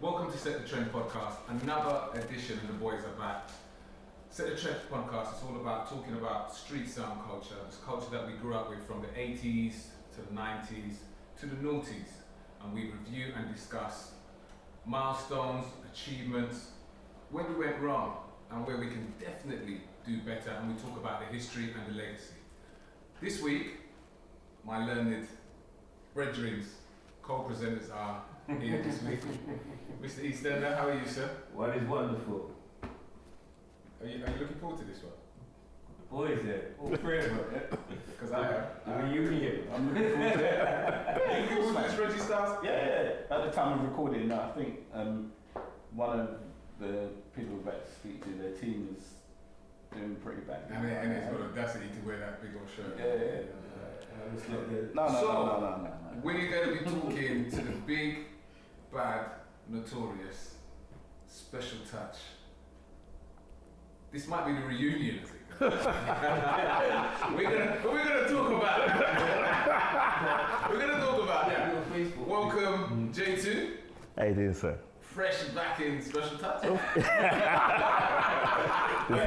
Welcome to Set the Trend podcast, another edition, and the boys are back. Set the Trend podcast is all about talking about street sound culture, this culture that we grew up with from the 80s to the 90s to the noughties, and we review and discuss milestones, achievements, where we went wrong, and where we can definitely do better, and we talk about the history and the legacy. This week, my learned brethrens, co-presenters are here this week. Mr. Eastender, how are you, sir? What is wonderful? Are you looking forward to this one? The boys here, all three of them. Because I am. I mean, you here. I'm looking forward to it. Are you looking forward to this, Reggie Styles? Yeah. At the time of recording, I think one of the people we're about to speak to, their team is doing pretty bad. And it's got audacity to wear that big old shirt. Yeah. No. We're going to be talking to the big, bad, notorious, special touch. This might be the reunion, I think. we're gonna talk about it. We're gonna talk about it. Welcome, J2. How you doing, sir? Fresh back in Special Touch. This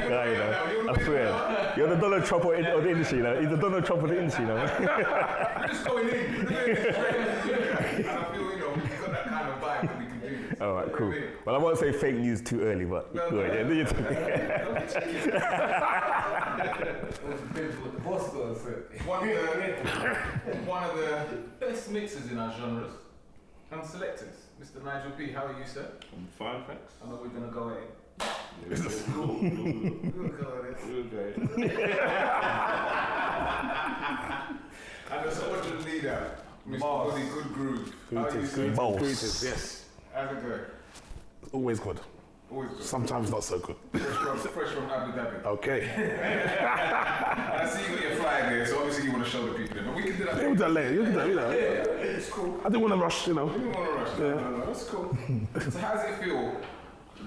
guy, you know, I swear. You're the Donald Trump of the industry, you know. He's the Donald Trump of the industry, you know. We're just going in. And I feel, we've got that kind of vibe that we can do this. All right, cool. Well, I won't say fake news too early, but No, go ahead. Yeah, One of the best mixers in our genres and selectors, Mr. Nigel B. How are you, sir? I'm fine, thanks. I know we're gonna go at it. We'll We'll go at it. go. And the soldier leader, Mr. Body Good Groove. How are you, sir? Balls. Yes, How's it going? always good. Always good. Sometimes not so good. Fresh from Abu Dhabi. Okay. I see you got your flag there, so obviously you want to show the people. But we can do that. We'll do that later. You can do that, you know. It's cool. I didn't want to rush, you know. You don't want to rush. No, that's cool. So how does it feel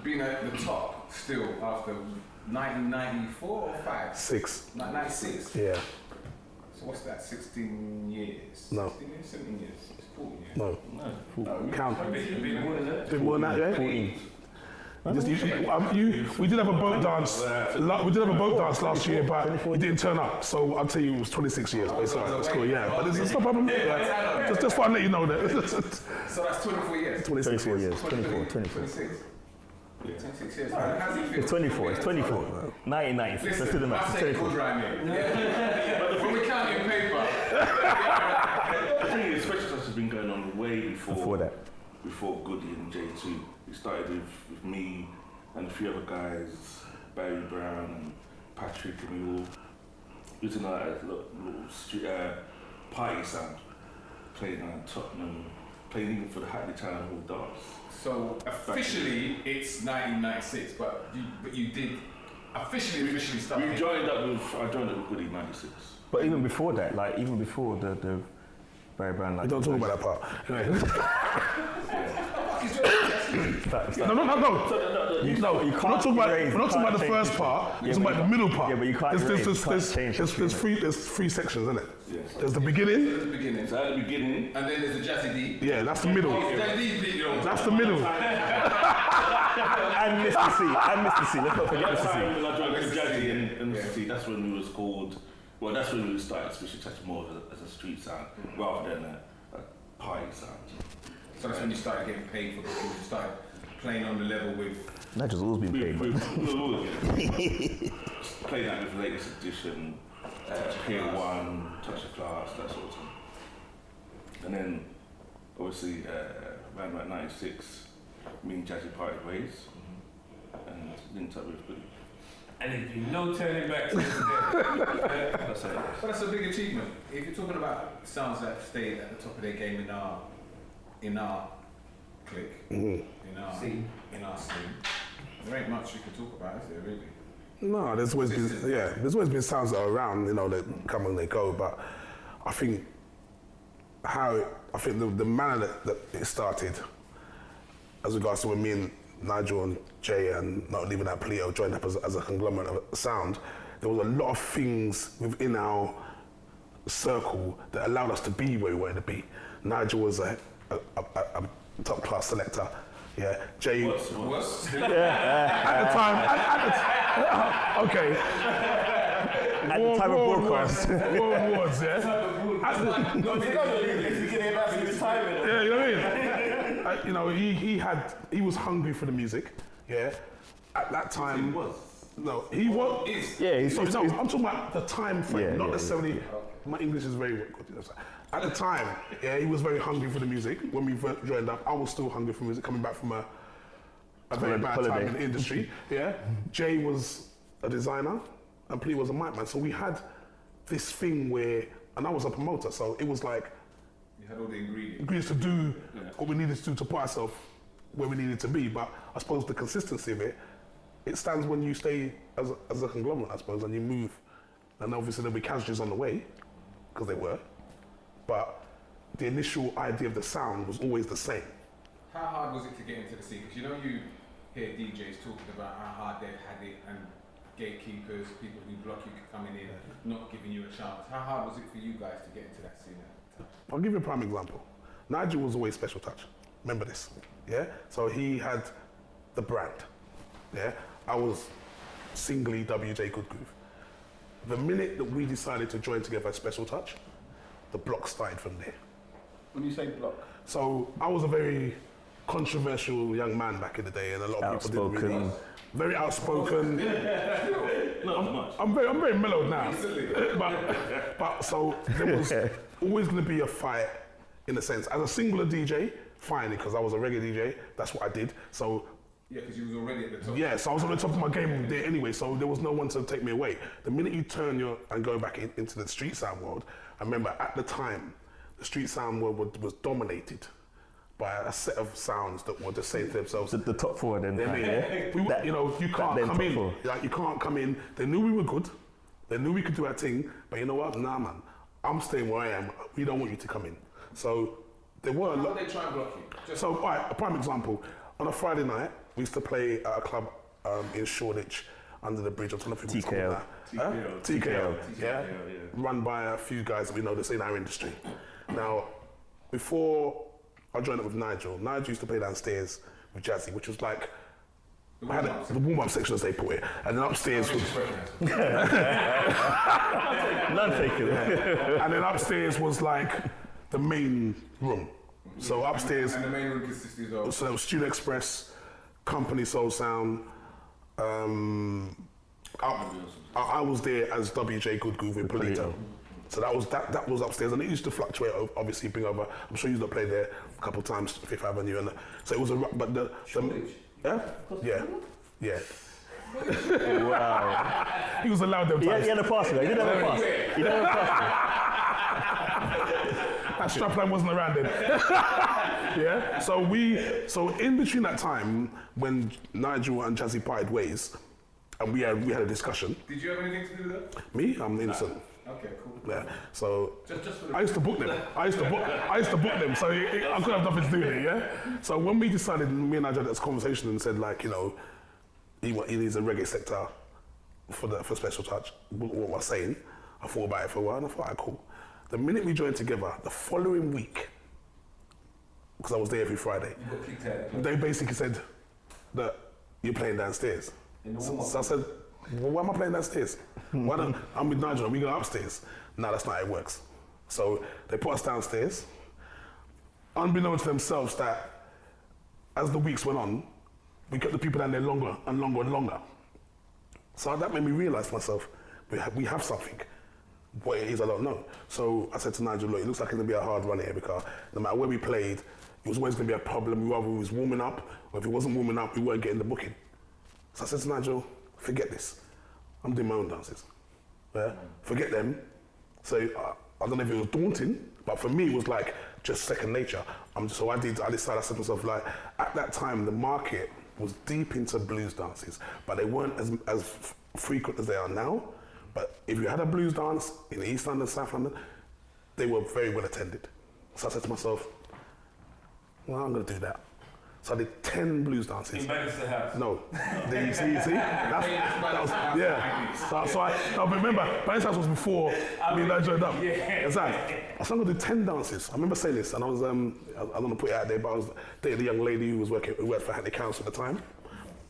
being at the top still after 1994 or 5? 6. 96. Yeah. So what's that? 16 years? No. 16 years? 17 years? It's 14 years. No. Count. What is it? Bit more than that, yeah? 14. We did have a boat dance. We did have a boat dance last year, but it didn't turn up. So I'll tell you, it was 26 years. But it's alright. It's cool, yeah. But it's no problem. Just want to let you know that. So that's 24 years? 24 years. 24. 26. 26 years. How's it feel? It's 24. It's 24. 1996. Let's do the Listen, math. I It's say 24. good rhyme here. When we count in paper. The thing is, Special Touch has been going on way Before that. Before Goody and J2. It started with me and a few other guys, Barry Brown and Patrick, and we all used to know a little street, party sound, playing on Tottenham, playing even for the Hackney Town Hall dance. So officially it's 1996, but you did officially start. I joined up with Goody in 96. But even before that, like even before the Barry Brown, like Don't talk about that part. Anyway. No. You No, you we're can't not talking about. erase, We're not talking about the you can't first change part. history. We're talking about the middle part. Yeah, but you can't erase, you can't change history, There's three sections, isn't it? Yes. There's the beginning. At the beginning. So at the beginning, And then there's the Jazzy D. Yeah, that's the middle. Jazzy D beat you know. That's the middle. And Mr. C. And Mr. C. Let's not forget that Mr. time C. when I joined Let's Jazzy see. and see, that's when we was called. Well, that's when we started Special Touch more as a street sound rather than a party sound. So that's when you started getting paid for booking. You started playing on the level with. Nigel's always been paid, man. Played that with latest edition, Pier 1, Touch of Class, that sort of thing. And then, obviously, around about 96, me and Jazzy parted ways and linked up with Goody. And if you no turning back to this day. That's it. But that's a big achievement. If you're talking about sounds that stayed at the top of their game in our clique, in our scene, there ain't much you can talk about, is there really? No, there's always been sounds that are around, you know, that come and they go. But I think the manner that it started, as regards to when me and Nigel and Jay and not leaving out Pleo joined up as a conglomerate of sound, there was a lot of things within our circle that allowed us to be where we wanted to be. Nigel was a top class selector. Yeah, Jay. What's At the time, okay. At the time of broadcast. War Awards, yeah. Yeah, you know what I mean? You know, he was hungry for the music, yeah. At that time, no, he was. Yeah, he's So I'm talking about the time frame, Yeah, not yeah, necessarily. My English is very good. At the time, yeah, he was very hungry for the music. When we first joined up, I was still hungry for music, coming back from a very bad Holiday. time in the industry. Yeah, Jay was a designer, and Plee was a mic man. So we had this thing where, and I was a promoter, so it was like You had all the ingredients. agrees to do what we needed to do to put ourselves where we needed to be. But I suppose the consistency of it stands when you stay as a conglomerate, I suppose, and you move. And obviously there'll be casualties on the way, because they were. But the initial idea of the sound was always the same. How hard was it to get into the scene? Because you know you hear DJs talking about how hard they've had it and gatekeepers, people who block you coming in, not giving you a chance. How hard was it for you guys to get into that scene at the time? I'll give you a prime example. Nigel was always special touch. Remember this, yeah? So he had the brand, yeah? I was singly WJ Good Groove. The minute that we decided to join together as Special Touch, the block started from there. When you say block, So I was a very controversial young man back in the day, and a lot of people didn't really. Very outspoken. Not much. I'm very mellow now, but so there was always going to be a fight in a sense. As a singular DJ, fine, because I was a reggae DJ. That's what I did. So Yeah, because you was already at the top. yeah, so I was on the top of my game there anyway. So there was no one to take me away. The minute you turn and go back into the street sound world, I remember at the time, the street sound world was dominated by a set of sounds that were just saying to themselves, The top four then. I mean, you know, you can't then come top in. four. Like, you can't come in. They knew we were good. They knew we could do our thing. But you know what? Nah, man. I'm staying where I am. We don't want you to come in. So there were a How lot. did they try and block you? Just So, all right, a prime example. On a Friday night, we used to play at a club in Shoreditch under the bridge. I'm trying to think what it's TKL. called now. Huh? TKL. Yeah? yeah. Run by a few guys that we know that's in our industry. Now, before I joined up with Nigel used to play downstairs with Jazzy, which was like the warm-up section, as they put it, and then upstairs was, None taken. and then upstairs was like the main room. So upstairs, And the main room consisted of. so Student Express, Company Soul Sound. I was there as WJ Good Groove with Polito. So that was upstairs, and it used to fluctuate. Obviously, bring over. I'm sure you used to play there a couple of times, Fifth Avenue, and so it was but the yeah. Wow. He was allowed them He times. had a pass, though. He didn't have a pass. He didn't have a pass. That strapline wasn't around then. Yeah. So in between that time when Nigel and Jazzy parted ways, and we had a discussion. Did you have anything to do with that? Me, I'm innocent. Okay, cool. Yeah. So Just for the I used to book them. I used to book them. So I could have nothing to do with it. Yeah. So when we decided, me and Nigel had this conversation and said, like, you know, he needs a reggae sector for Special Touch. What was I saying? I thought about it for a while, and I thought, alright, cool. The minute we joined together, the following week, because I was there every Friday, You got kicked out. they basically said that you're playing downstairs. So I said, well, why am I playing downstairs? Why don't I'm with Nigel, we go upstairs? No, that's not how it works. So they put us downstairs, unbeknownst to themselves that as the weeks went on, we kept the people down there longer and longer and longer. So that made me realise myself, we have something. What it is, I don't know. So I said to Nigel, look, it looks like it's going to be a hard run here, because no matter where we played, it was always going to be a problem. Whether we was warming up, or if it wasn't warming up, we weren't getting the booking. So I said to Nigel, forget this. I'm doing my own dances. Yeah? Forget them. So I don't know if it was daunting, but for me it was like just second nature. So I decided, I said to myself, like, at that time the market was deep into blues dances, but they weren't as frequent as they are now. But if you had a blues dance in East London, South London, they were very well attended. So I said to myself, well, I'm going to do that. So I did 10 blues dances. In Bannister House. No, you see, that was, yeah. So I remember, Bannister House was before me and I joined up. Yeah. Exactly. So I'm gonna do 10 dances. I remember saying this, and I was, I don't want to put it out there, but I was dating a young lady who worked for Hackney Council at the time.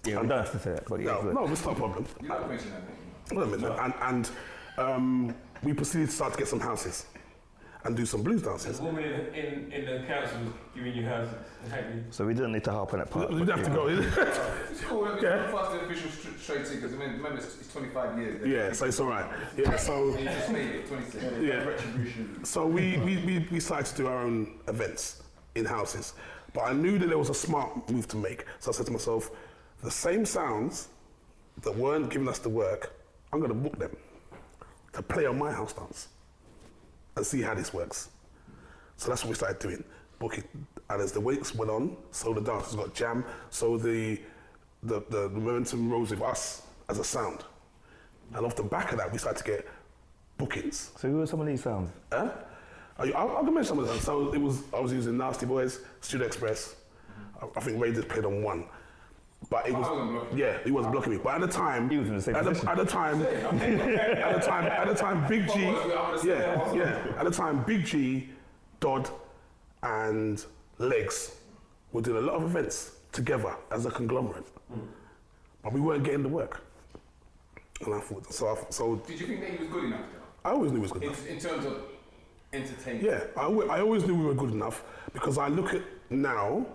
Yeah, we don't have to say that, but yeah. No, it's not a problem. You don't mention that, mate. And we proceeded to start to get some houses and do some blues dances. There's a woman in the council giving you houses. So we didn't need to harp on that part. We'd have to go. It's cool. It's fast the official trade secrets. I mean, remember, it's 25 years. Yeah, so it's all right. Yeah, so You just made it 26. yeah. So we started to do our own events in houses, but I knew that there was a smart move to make. So I said to myself, the same sounds that weren't giving us the work, I'm going to book them to play on my house dance and see how this works. So that's what we started doing, booking. And as the weeks went on, so the dancers got jam, so the momentum rose with us as a sound. And off the back of that, we started to get bookings. So who were some of these sounds? Huh? I'll mention some of them. So I was using Nasty Boys, Studio Express. I think Ray did played on one. But it was, he wasn't blocking me. But at the time, He was in the same position. at the time, Big G, at the time, Big G, Dodd, and Legs were doing a lot of events together as a conglomerate, but we weren't getting the work. And I thought, so Did you think that he was good enough? I always knew he was good enough. In terms of entertainment? Yeah, I always knew we were good enough because I look at now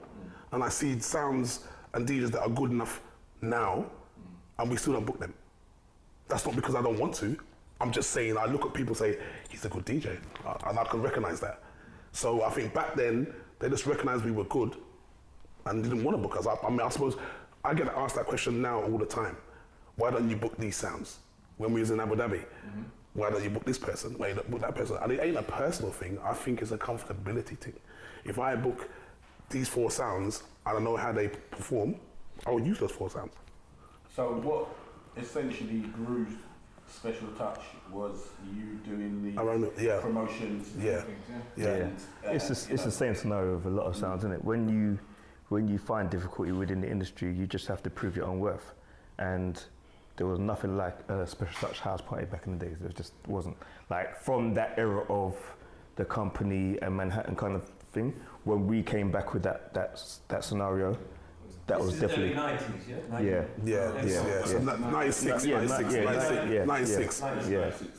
and I see sounds and DJs that are good enough now and we still don't book them. That's not because I don't want to. I'm just saying I look at people and say, he's a good DJ, and I can recognize that. So I think back then, they just recognized we were good and didn't want to book us up. I mean, I suppose I get asked that question now all the time. Why don't you book these sounds? When we was in Abu Dhabi, why don't you book this person? Why don't you book that person? And it ain't a personal thing. I think it's a comfortability thing. If I book these 4 sounds, I don't know how they perform, I will use those 4 sounds. So what essentially grew Special Touch was you doing the promotions. Yeah. It's the same scenario with a lot of sounds, isn't it? When you find difficulty within the industry, you just have to prove your own worth. And there was nothing like a Special Touch house party back in the days. There just wasn't. Like from that era of the company and Manhattan kind of thing, when we came back with that scenario, that was definitely. Early 90s, Yeah. So 96.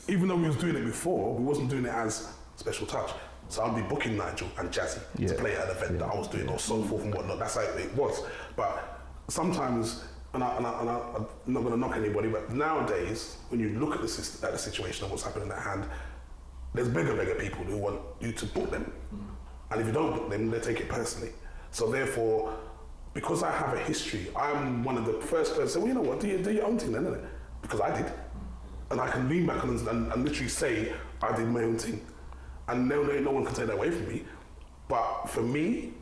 Even though we was doing it before, we wasn't doing it as Special Touch. So I'd be booking Nigel and Jazzy to play at an event that I was doing, or so forth and whatnot. That's how it was. But sometimes, and I'm not going to knock anybody, but nowadays, when you look at the situation and what's happening at hand, there's bigger people who want you to book them. And if you don't book them, they take it personally. So therefore, because I have a history, I'm one of the first persons to say, well, you know what, do your own thing then, innit? Because I did. And I can lean back and literally say, I did my own thing. And no one can take that away from me. But for me,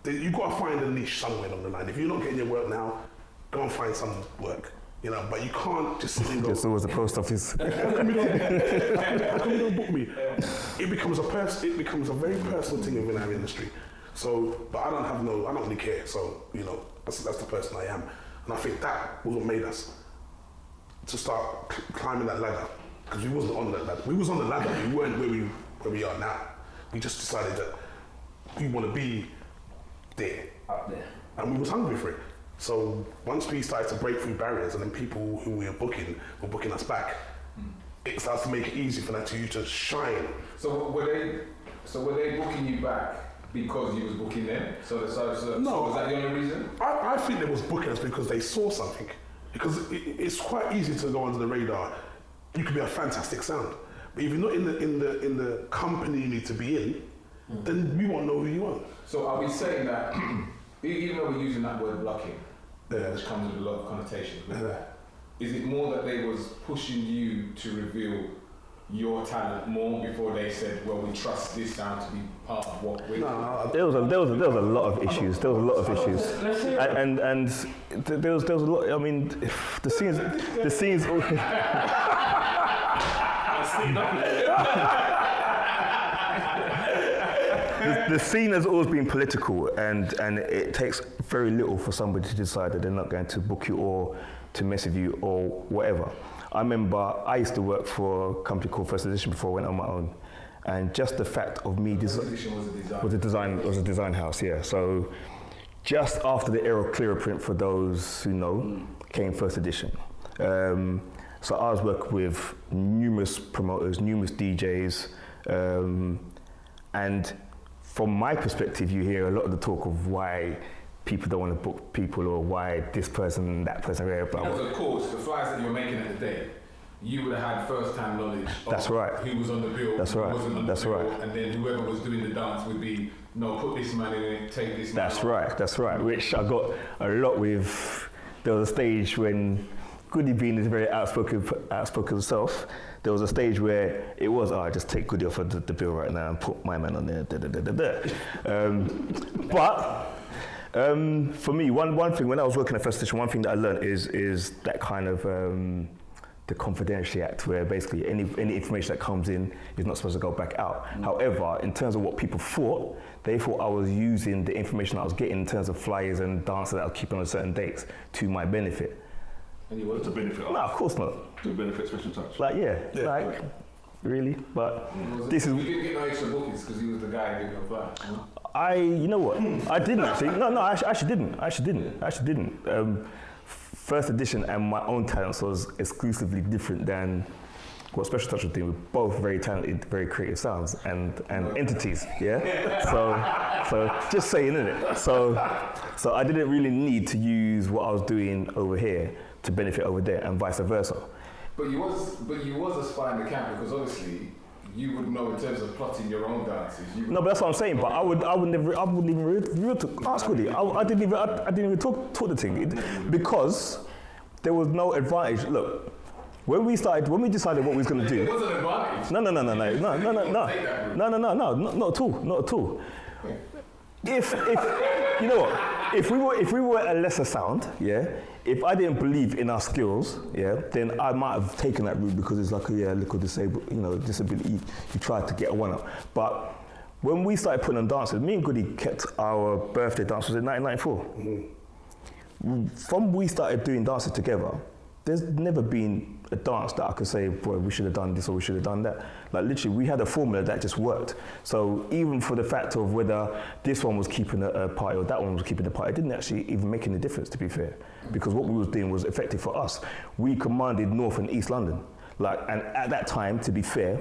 you've got to find a niche somewhere along the line. If you're not getting your work now, go and find some work. You know, but you can't just sit and go. There's always the post office. How come you don't book me? It becomes a very personal thing within our industry. So, but I don't really care. So, you know, that's the person I am. And I think that was what made us to start climbing that ladder. Because we wasn't on that ladder. We was on the ladder, we weren't where we are now. We just decided that we want to be there. Up there. And we was hungry for it. So once we started to break through barriers and then people who we were booking us back, it starts to make it easy for you to shine. So were they booking you back because you was booking them? So was that the only reason? I think they was booking us because they saw something. Because it's quite easy to go under the radar. You could be a fantastic sound, but if you're not in the company you need to be in, then we won't know who you are. So are we saying that even though we're using that word blocking, which comes with a lot of connotations with that, is it more that they was pushing you to reveal your talent more before they said, well, we trust this sound to be part of what we're doing? There was a lot of issues. There was a lot of issues, and there was a lot. I mean, the scenes. the scene has always been political, and it takes very little for somebody to decide that they're not going to book you or to mess with you or whatever. I remember I used to work for a company called First Edition before I went on my own, and just the fact of me First Edition was a design house, yeah. So just after the era of Clearer Print, for those who know, came First Edition. So I was working with numerous promoters, numerous DJs, and from my perspective, you hear a lot of the talk of why people don't want to book people or why this person and that person. Blah, blah. Because of course, the flyers that you were making at the day, you would have had first-hand knowledge of who was on the bill, That's who right. wasn't on That's the bill, right. and then whoever was doing the dance would be, no, put this man in it, take this man That's out. right, that's right. Which I got a lot with. There was a stage when Goody being is very outspoken self. There was a stage where it was, just take Goody off of the bill right now and put my man on there. But for me, one thing when I was working at First Edition, one thing that I learned is that kind of the Confidentiality Act, where basically any information that comes in is not supposed to go back out. However, in terms of what people thought, they thought I was using the information I was getting in terms of flyers and dances that I was keeping on certain dates to my benefit. And you wanted To benefit No, of course not. To benefit Special Touch. Like, really? But this is... You didn't get no extra bookings because he was the guy who didn't apply. you know what? I didn't actually. No, I actually didn't. First Edition and my own talents was exclusively different than what Special Touch was doing. We're both very talented, very creative sounds and entities, yeah? So just saying, innit? So I didn't really need to use what I was doing over here to benefit over there and vice versa. But you was a spy in the camp because obviously you would know in terms of plotting your own dances. No, but that's what I'm saying. But I wouldn't even ask Woody. I didn't even talk the thing because there was no advantage. Look, when we decided what we was going to do. It was an advantage. No, not at all. If you know what, if we were a lesser sound, yeah. If I didn't believe in our skills, yeah, then I might have taken that route because it's like a little disability. You try to get a one up. But when we started putting on dances, me and Goody kept our birthday dances in 1994. From we started doing dances together, there's never been a dance that I could say, boy, we should have done this or we should have done that. Like literally, we had a formula that just worked. So even for the fact of whether this one was keeping a party or that one was keeping a party, it didn't actually even make any difference, to be fair. Because what we was doing was effective for us. We commanded North and East London. And at that time, to be fair,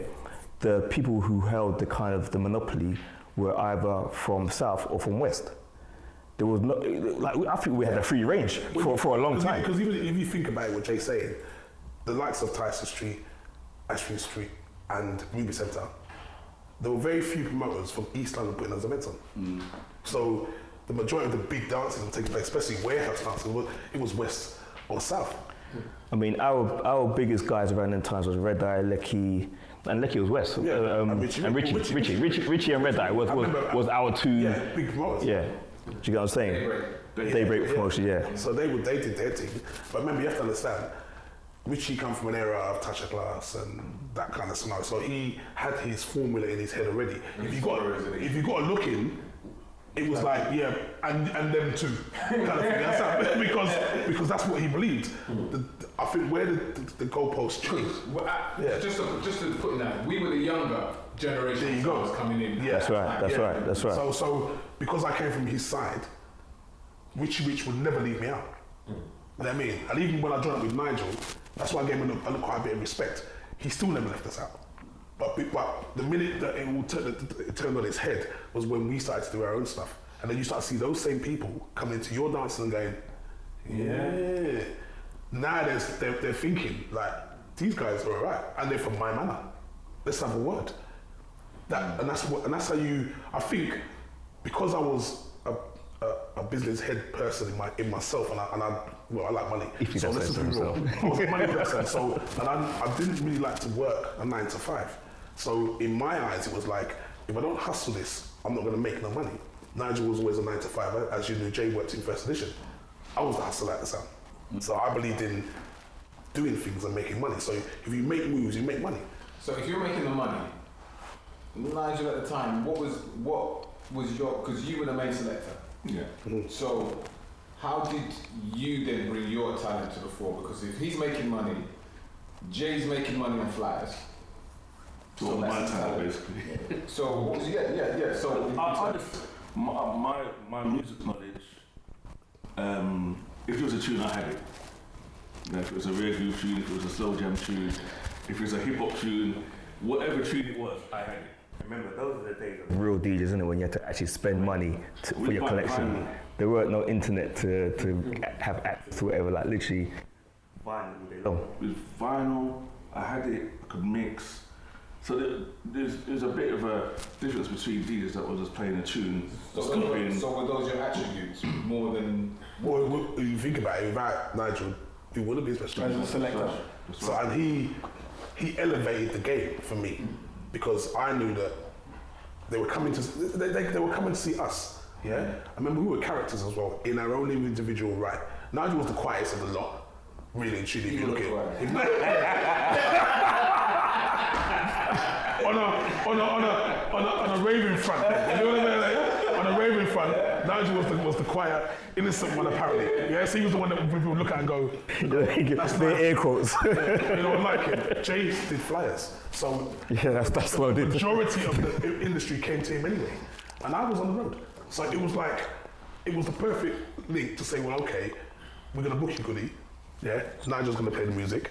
the people who held the monopoly were either from South or from West. There was no, I think we had a free range for a long time. Because even if you think about what Jay's saying, the likes of Tyson Street, Ashton Street, and Ruby Centre, there were very few promoters from East London putting those events on. So the majority of the big dances were taking place, especially warehouse dances, it was West or South. I mean, our biggest guys around them times was Red Eye, Lecky, and Lecky was West. And Richie and Red Eye was our two. Big promoters. Yeah. Do you get what I'm saying? Daybreak promotion, yeah. So they did their thing. But remember, you have to understand, Richie come from an era of Tasha Glass and that kind of scenario. So he had his formula in his head already. If you got to look in, it was like, and them too, kind of thing. That's because that's what he believed. I think where the goalposts changed. Just to put in that, we were the younger generation that was coming in. Yeah, that's right. So because I came from his side, Richie Rich would never leave me out. You know what I mean? And even when I joined up with Nigel, that's why I gave him quite a bit of respect. He still never left us out. But the minute that it turned on its head was when we started to do our own stuff. And then you start to see those same people coming into your dance and going, yeah. Now they're thinking, like, these guys are all right. And they're from my manor. Let's have a word. And that's how you, I think, because I was a business head person in myself, and I like money. If you so don't say so I was a money person, and I didn't really like to work a 9 to 5. So in my eyes, it was like, if I don't hustle this, I'm not going to make no money. Nigel was always a 9 to 5. As you knew, Jay worked in First Edition. I was the hustler at the time. So I believed in doing things and making money. So if you make moves, you make money. So if you're making the money, Nigel at the time, what was because you were the main selector. Yeah. So how did you then bring your talent to the fore? Because if he's making money, Jay's making money on flyers. So my that's his talent, talent. basically. So yeah. So I just, my music knowledge, if it was a tune, I had it. You know, if it was a reggae tune, if it was a slow jam tune, if it was a hip hop tune, whatever tune it was, I had it. Remember, those are the days of real DJs, isn't it? When you had to actually spend money for We your buy collection. vinyl. There weren't no internet to have access to whatever. Like literally, vinyl all day long. With vinyl, I had it, I could mix. So there's a bit of a difference between DJs that were just playing a tune, so were those your attributes more than? Well, if you think about it, without Nigel, he wouldn't be special. As a selector. So and he elevated the game for me because I knew that they were coming to they were coming to see us. Yeah, I remember we were characters as well in our own individual right. Nigel was the quietest of the lot, really and truly. If you look at it, on a raving front, you know what I mean? Like, on a raving front, Nigel was the quiet, innocent one apparently. Yeah, so he was the one that people would look at and go, That's the air quotes. you know, like him. Jay did flyers, so Yeah, that's what I the did. majority of the industry came to him anyway, and I was on the road. So it was like, it was the perfect link to say, well, okay, we're gonna book you, Goody. Yeah, Nigel's gonna play the music.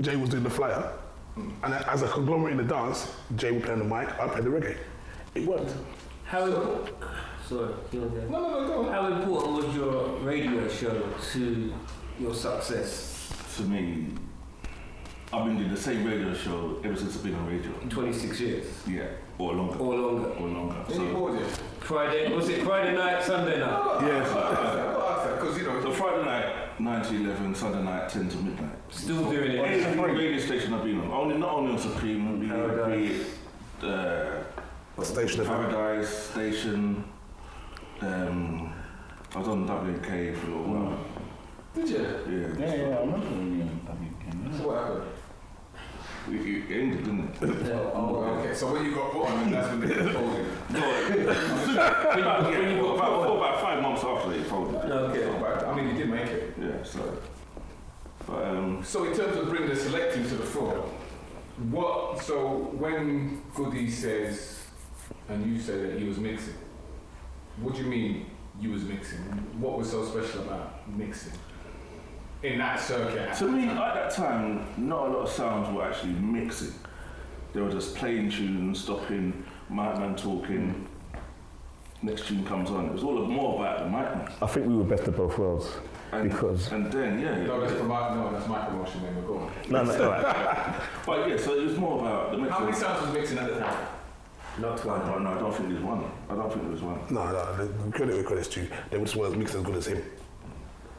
Jay was doing the flyer, and as a conglomerate in the dance, Jay would play on the mic, I played the reggae. It worked. How important? Sorry, you know that. No, go on. How important was your radio show to your success? To me, I've been doing the same radio show ever since I've been on radio. 26 years Yeah, or longer. or longer. Or longer. Then you bought it. Friday, was it Friday night, Sunday night? Because you know. So Friday night, 9 to 11, Sunday night, 10 to midnight. Still doing it. Every radio station I've been on, not only on Supreme, be it Station of Paradise Station. I was on WK for a little while. Did you? Yeah. Yeah, I remember when you and So what happened? It ended, didn't it? Oh, okay. So when you got put on, and that's when they folded. About 5 months after it folded. Okay. I mean, you did make it. Yeah, so. But, So in terms of bringing the selecting to the fore, so when Goody says, and you say that he was mixing, what do you mean you was mixing? What was so special about mixing in that circuit? to me, at that time, not a lot of sounds were actually mixing. They were just playing tunes, stopping, mic man talking. Next tune comes on. It was all more about the mic man. I think we were best of both worlds because. And then, No, that's my promotion name. Go on. No, all right. But yeah, so it was more about the mixing. How many sounds was mixing at the time? Not one. No, I don't think there's one. I don't think there was one. No, the credit where credit's due. They just weren't mixing as good as him.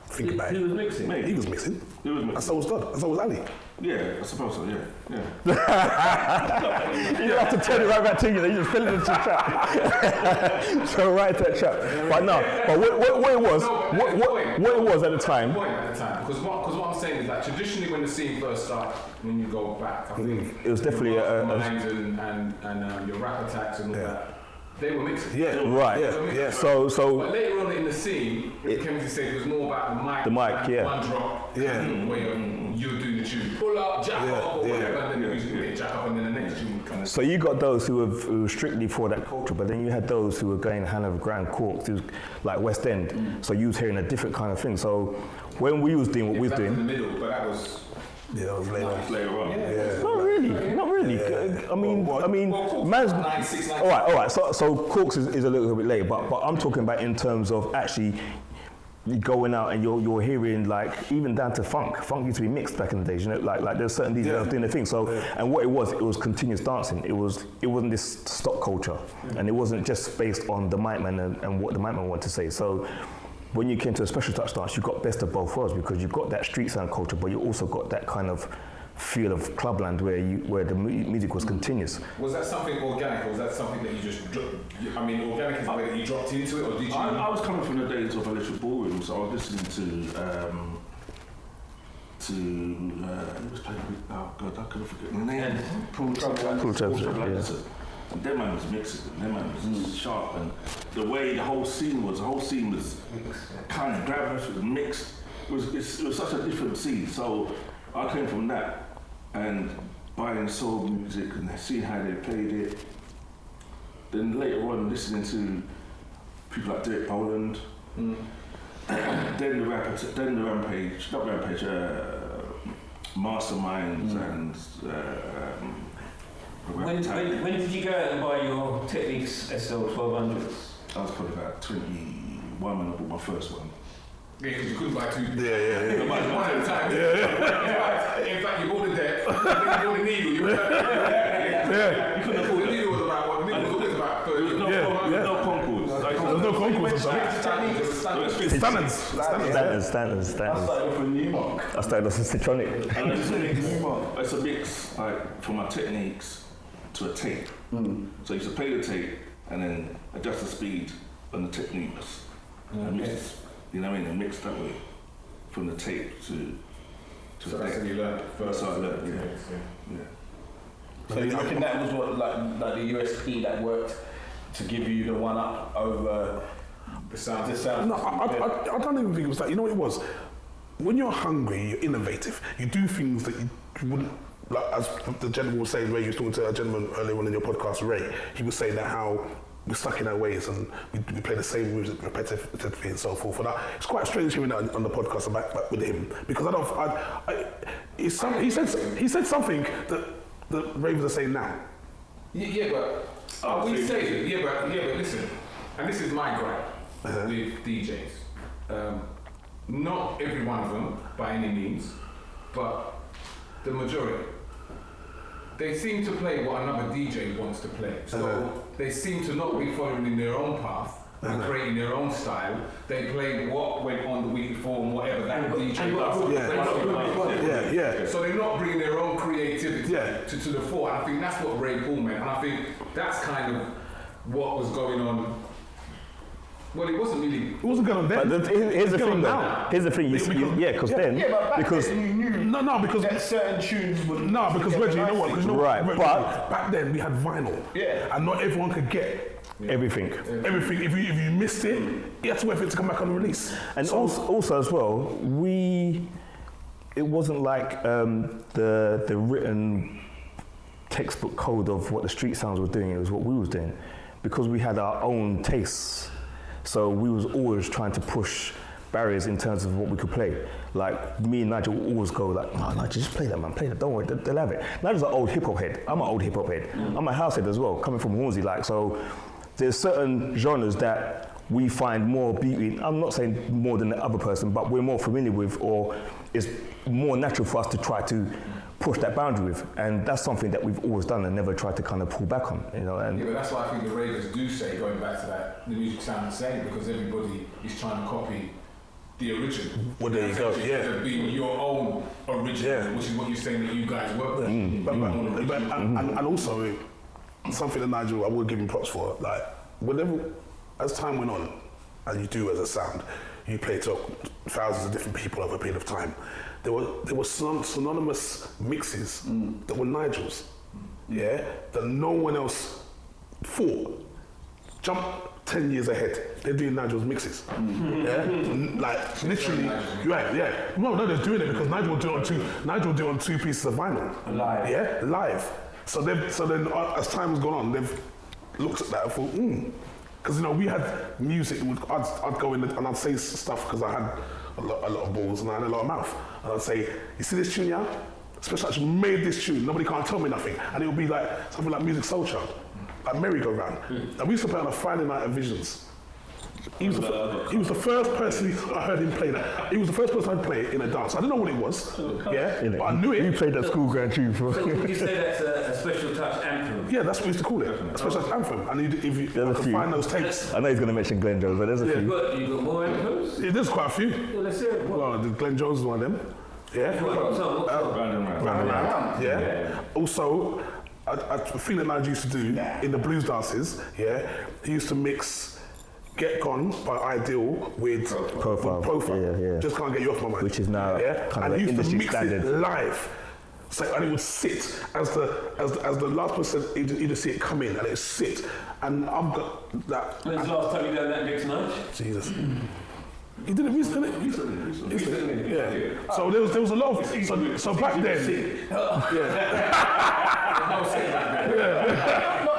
Think about Who it. was mixing? Maybe. He was mixing. It was And mixing. so was Dodd. And so was Ali. Yeah, I suppose so, yeah. You don't have to turn it right back to you. You just fill it into the trap. So right to that trap. But no. But what it was, what it was at the time. Point at the time, because what I'm saying is that traditionally when the scene first started, when you go back, I think It was definitely your Minds and your rap attacks and all that, they were mixing. Yeah. Right. Yeah. So But later on in the scene, it came to say it was more about the mic. The mic, yeah. One drop. Yeah. Where you're doing the tune. Pull up, jack up, or whatever, and then the music would hit jack up, and then the next tune would come in. So you got those who were strictly for that culture, but then you had those who were going kind of Grand Cork, like West End. So you was hearing a different kind of thing. So when we was doing what we was That was in doing, the middle, but that was. Yeah, that was later on. Later on. Yeah. not really. I mean, man's. 96, All right. So Corks is a little bit late, but I'm talking about in terms of actually going out and you're hearing like even down to funk. Funk used to be mixed back in the days, you know, like there's certain DJs that was doing their thing. So and what it was continuous dancing. It wasn't this stock culture, and it wasn't just based on the mic man and what the mic man wanted to say. So when you came to a special touch dance, you got best of both worlds because you've got that street sound culture, but you also got that kind of feel of clubland where the music was continuous. Was that something organic, or was that something that you just I mean, organic is the way that you dropped into it, or did you? I was coming from the days of Electric Ballroom, so I was listening who was playing with, oh God, I couldn't forget the name. Cool Trouble. Cool Trouble, yeah. Them man was mixing, them man was sharp, and the way the whole scene was kind of glamorous, it was mixed. It was such a different scene. So I came from that and buying soul music and seeing how they played it. Then later on, listening to people like Derek Poland. Then the Rampage, not Rampage, Masterminds and. When did you go out and buy your Technics SL1200s? I was probably about 21 when I bought my first one. Yeah, because you couldn't buy two. Yeah. You could buy one at a time. In fact, you bought the deck, and then you bought the needle. You couldn't afford the needle was about what? The needle was always about 30. There was no concourse. There's no concourse or something. Standards. I started off with Newmark. I started off with Citronic. And it's a mix, like, from my Techniques to a tape. So you used to play the tape and then adjust the speed on the Techniques. And mix, you know what I mean? And mix that way from the tape to So the that's deck. when you learned first. That's how I learned, yeah. So you reckon that was what, like the USP that worked to give you the one up over The sound. the sound? No, I don't even think it was that. You know what it was? When you're hungry, you're innovative. You do things that you wouldn't, like as the gentleman was saying, Ray, you were talking to a gentleman earlier on in your podcast, Ray, he was saying that how we're stuck in our ways and we play the same music repetitively and so forth. And it's quite strange hearing that on the podcast back with him, because he said something that the Ravens are saying now. Yeah, but we say yeah, but listen, and this is my gripe with DJs. Not every one of them by any means, but the majority. They seem to play what another DJ wants to play. So they seem to not be following in their own path and creating their own style. They play what went on the week before and whatever that DJ does. Yeah. So they're not bringing their own creativity to the fore. And I think that's what Ray Paul meant. And I think that's kind of what was going on. Well, it wasn't really. It wasn't going on then. But here's the thing, though. now. Here's the thing. Because then, because then you knew because that certain tunes would. because Reggie, you know what? 'Cause you know Right, what? but- back then we had vinyl. Yeah. And not everyone could get everything. everything. If you missed it, you had to wait for it to come back on the release. And also as well, it wasn't like the written textbook code of what the street sounds were doing. It was what we was doing, because we had our own tastes. So we was always trying to push barriers in terms of what we could play. Like me and Nigel would always go like, no, Nigel, just play that, man, play that. Don't worry, they'll have it. Nigel's an old hip hop head. I'm an old hip hop head. I'm a house head as well, coming from Hornsey. Like, so there's certain genres that we find more beauty. I'm not saying more than the other person, but we're more familiar with, or it's more natural for us to try to push that boundary with, and that's something that we've always done and never tried to kind of pull back on, you know. And Yeah, but that's why I think the Ravens do say, going back to that, the music sounds the same, because everybody is trying to copy the original. Well, there you go, yeah. Instead of being your own original, Yeah. which is what you're saying that you guys work with. And also something that Nigel, I would give him props for. Like whenever, as time went on, and you do as a sound, you play to thousands of different people over a period of time. There were some synonymous mixes that were Nigel's, that no one else thought. Jump 10 years ahead, they're doing Nigel's mixes. Like literally, right? No, they're doing it because Nigel will do it on two pieces of vinyl. Live. Yeah, live. So then as time has gone on, they've looked at that and thought, because we had music. I'd go in and I'd say stuff because I had a lot of balls and I had a lot of mouth. And I'd say, you see this tune, yeah? Special Touch made this tune. Nobody can't tell me nothing. And it would be like something like Music Soul Child, like Merry Go Round. And we used to play on a Friday night at Visions. He was the first person I heard him play that. He was the first person I'd play it in a dance. I didn't know what it was, but I knew You it. played that school grand tune for. So would you say that's a special touch anthem? Yeah, that's what we used to call it, a Special Touch anthem. And if you There's a could few. find those tapes, I know he's going to mention Glenn Jones, but there's a few. You got more anthems? there's quite a few. Well, let's hear it. Well, the Glenn Jones is one of them. Yeah. What's up? Round and round. Yeah. Also, a thing that Nigel used to do in the blues dances, he used to mix Get Gone by Ideal with Profile. Profile. Yeah. Just can't get you off my mind. Which is now kind of and he used to industry mix standard. it live. So, and it would sit as the last person. You just see it come in and it sit. And I've got that. When's the last time you done that next night? Jesus. He did it recently. Recently. Yeah. So there was a lot of. So back then.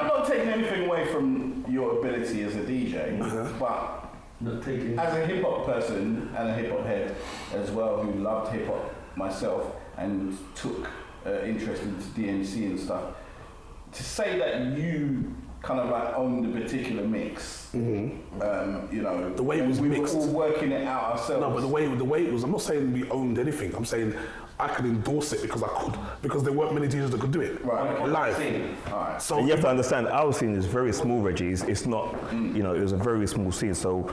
Not taking anything away from your ability as a DJ, but Not taking. as a hip hop person and a hip hop head as well, who loved hip hop myself and took interest into DMC and stuff, to say that you kind of like owned a particular mix, you know, The way it was we mixed. were all working it out ourselves. No, but the way it was, I'm not saying we owned anything. I'm saying I could endorse it because I could, because there weren't many DJs that could do it Right. live. All right. So And you have to understand, our scene is very small, Reggie. It's not, you know, it was a very small scene. So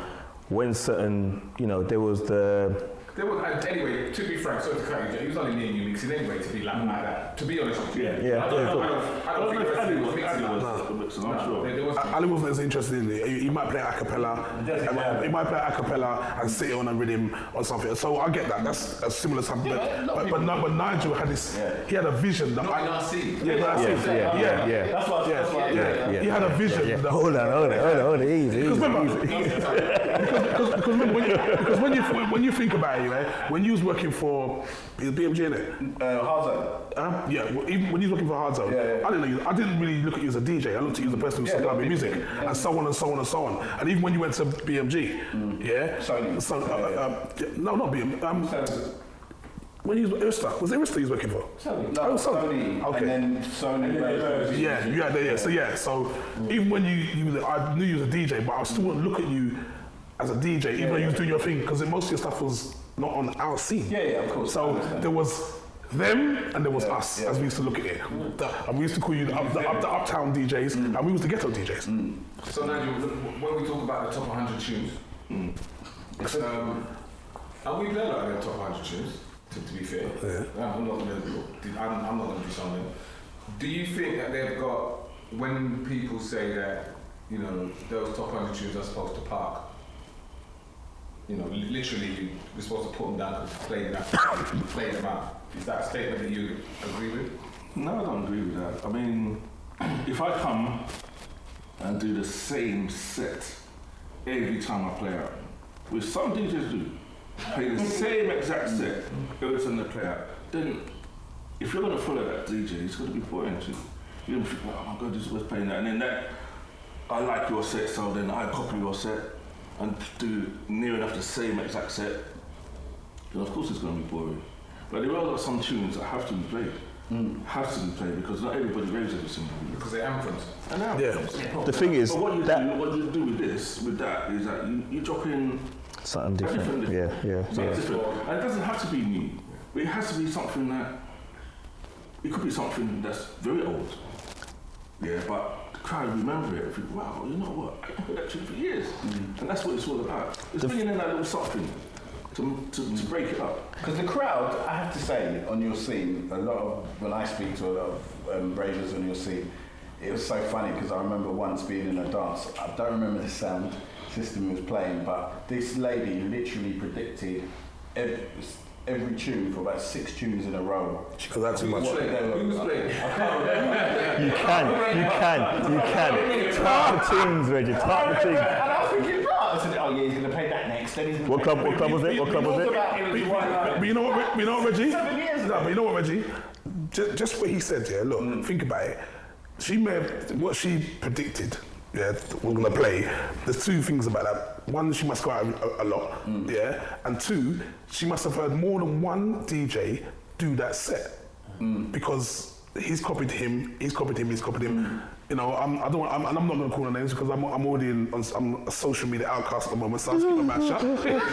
when certain, you know, there was the. There was, and anyway, to be frank, sorry to cut you, he was only near you mixing anyway to be like that. To be honest with you. Yeah. I don't think the rest of it was mixing like that. I'm sure. There was Ali wasn't as interested in it. He might play a cappella. He might play a cappella and sit on a rhythm or something. So I get that. That's a similar something. But Nigel had this. He had a vision. That not in our scene. Yeah. That's what Yeah. He had a vision. Yeah. that- Hold on, easy. Because remember, when you think about it, right? When you was working for BMG, innit? Hard Zone. Yeah. Well, even when you was working for Hard Zone, Yeah. I didn't really look at you as a DJ. I looked at you as a person who supplied me music, and so on and so on and so on. And even when you went to BMG, Sony. So, no, not BMG. When you was Arista, was it Arista you was working for? No, Oh, Sony. Okay. And then Sony. Yeah. So even when I knew you was a DJ, but I still wouldn't look at you as a DJ, even though you was doing your thing, because most of your stuff was not on our scene. Yeah, of course. I So understand. there was them and there was us, as we used to look at it. And we used to call you the uptown DJs, and we was the ghetto DJs. So Nigel, when we talk about the top 100 tunes, are we there like the top 100 tunes? To be fair, I'm not gonna do something. Do you think that they've got, when people say that, you know, those top 100 tunes are supposed to park, you know, literally we're supposed to put them down, play them out. Is that a statement that you agree with? No, I don't agree with that. I mean, if I come and do the same set every time I play out, which some DJs do, play the same exact set every time they play out, then if you're going to follow that DJ, it's going to be boring to you. You're going to think, oh my God, this was playing that. And then that, I like your set, so then I copy your set and do near enough the same exact set. Then of course it's going to be boring. But there are some tunes that have to be played. Have to be played because not everybody raves every single week. Because they're anthems. And now, The thing is but what you that do with that is that you drop in something different. something Yeah. different. And it doesn't have to be new. But it has to be something that, it could be something that's very old. Yeah, but the crowd remember it. Think, wow, you know what? I haven't heard that tune for years. And that's what it's all about. It's bringing in that little something to break it up. Because the crowd, I have to say, on your scene, a lot of, when I speak to a lot of ravers on your scene, it was so funny because I remember once being in a dance, I don't remember the sound system was playing, but this lady literally predicted every tune for about 6 tunes in a row. She goes out too much. Who was playing? I can't remember. You can. Talk the things, Reggie. Talk the things. And I was thinking, bro, I said, oh yeah, he's going to play that next. Then he's gonna What play club was it? What club was it? But you know what, Reggie? 7 years ago. No, but you know what, Reggie? Just what he said, yeah, look, think about it. She may have, what she predicted, yeah, we're gonna play. There's 2 things about that. One, she must go out a lot, yeah, and 2, she must have heard more than one DJ do that set because he's copied him. You know, I'm not going to call her names because I'm already I'm a social media outcast at the moment, so I'll keep my mouth shut.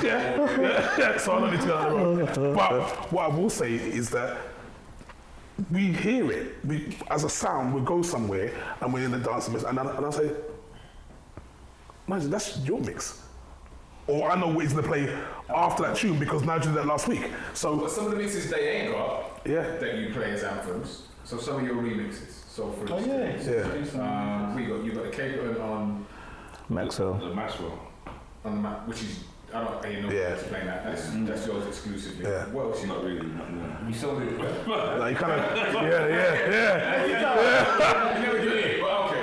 yeah. So I don't need to go down the road. But what I will say is that we hear it. As a sound, we go somewhere and we're in the dance mix, and I say, Nigel, that's your mix. Or I know what he's going to play after that tune because Nigel did that last week. So But some of the mixes they ain't got yeah. that you play as anthems. So some of your remixes. So for instance, you got the Capeton on Maxwell. The Maxwell. on the map, which is I don't pay no Yeah. to explain that. That's yours exclusively. Yeah. What else you Not got? really, not no. You sold it. Like, you kind of, yeah. You never did it, but okay.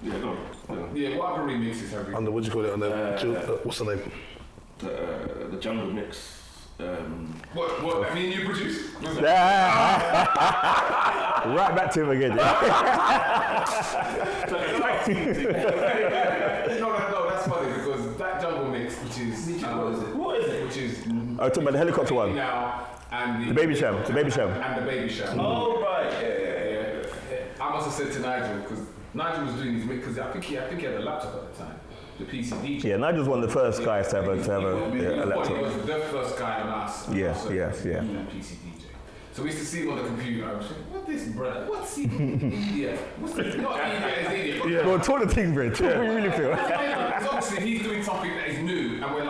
Yeah, go on. Yeah, what other remixes have you? On the, what do you call it, on the, what's the name? The Jungle Mix. What, me and you produced? Right back to him again. No, that's funny because that Jungle Mix, which is What is it? which is Oh, talking about the helicopter one. now and The Baby Sham. The Baby Sham. and the Baby Sham. Oh, right. Yeah. I must have said to Nigel because Nigel was doing his mix because I think he had a laptop at the time, the PC DJ. Yeah, Nigel's one of the first guys to have a He laptop. was the first guy on us. Yeah, So yeah, he yeah. was doing PC DJ. So we used to see him on the computer. I was like, what this brother? What's he India? What's this? Not India as India. But Go on, talk the thing, bro. Talk what you really feel. because obviously he's doing something that is new, and we're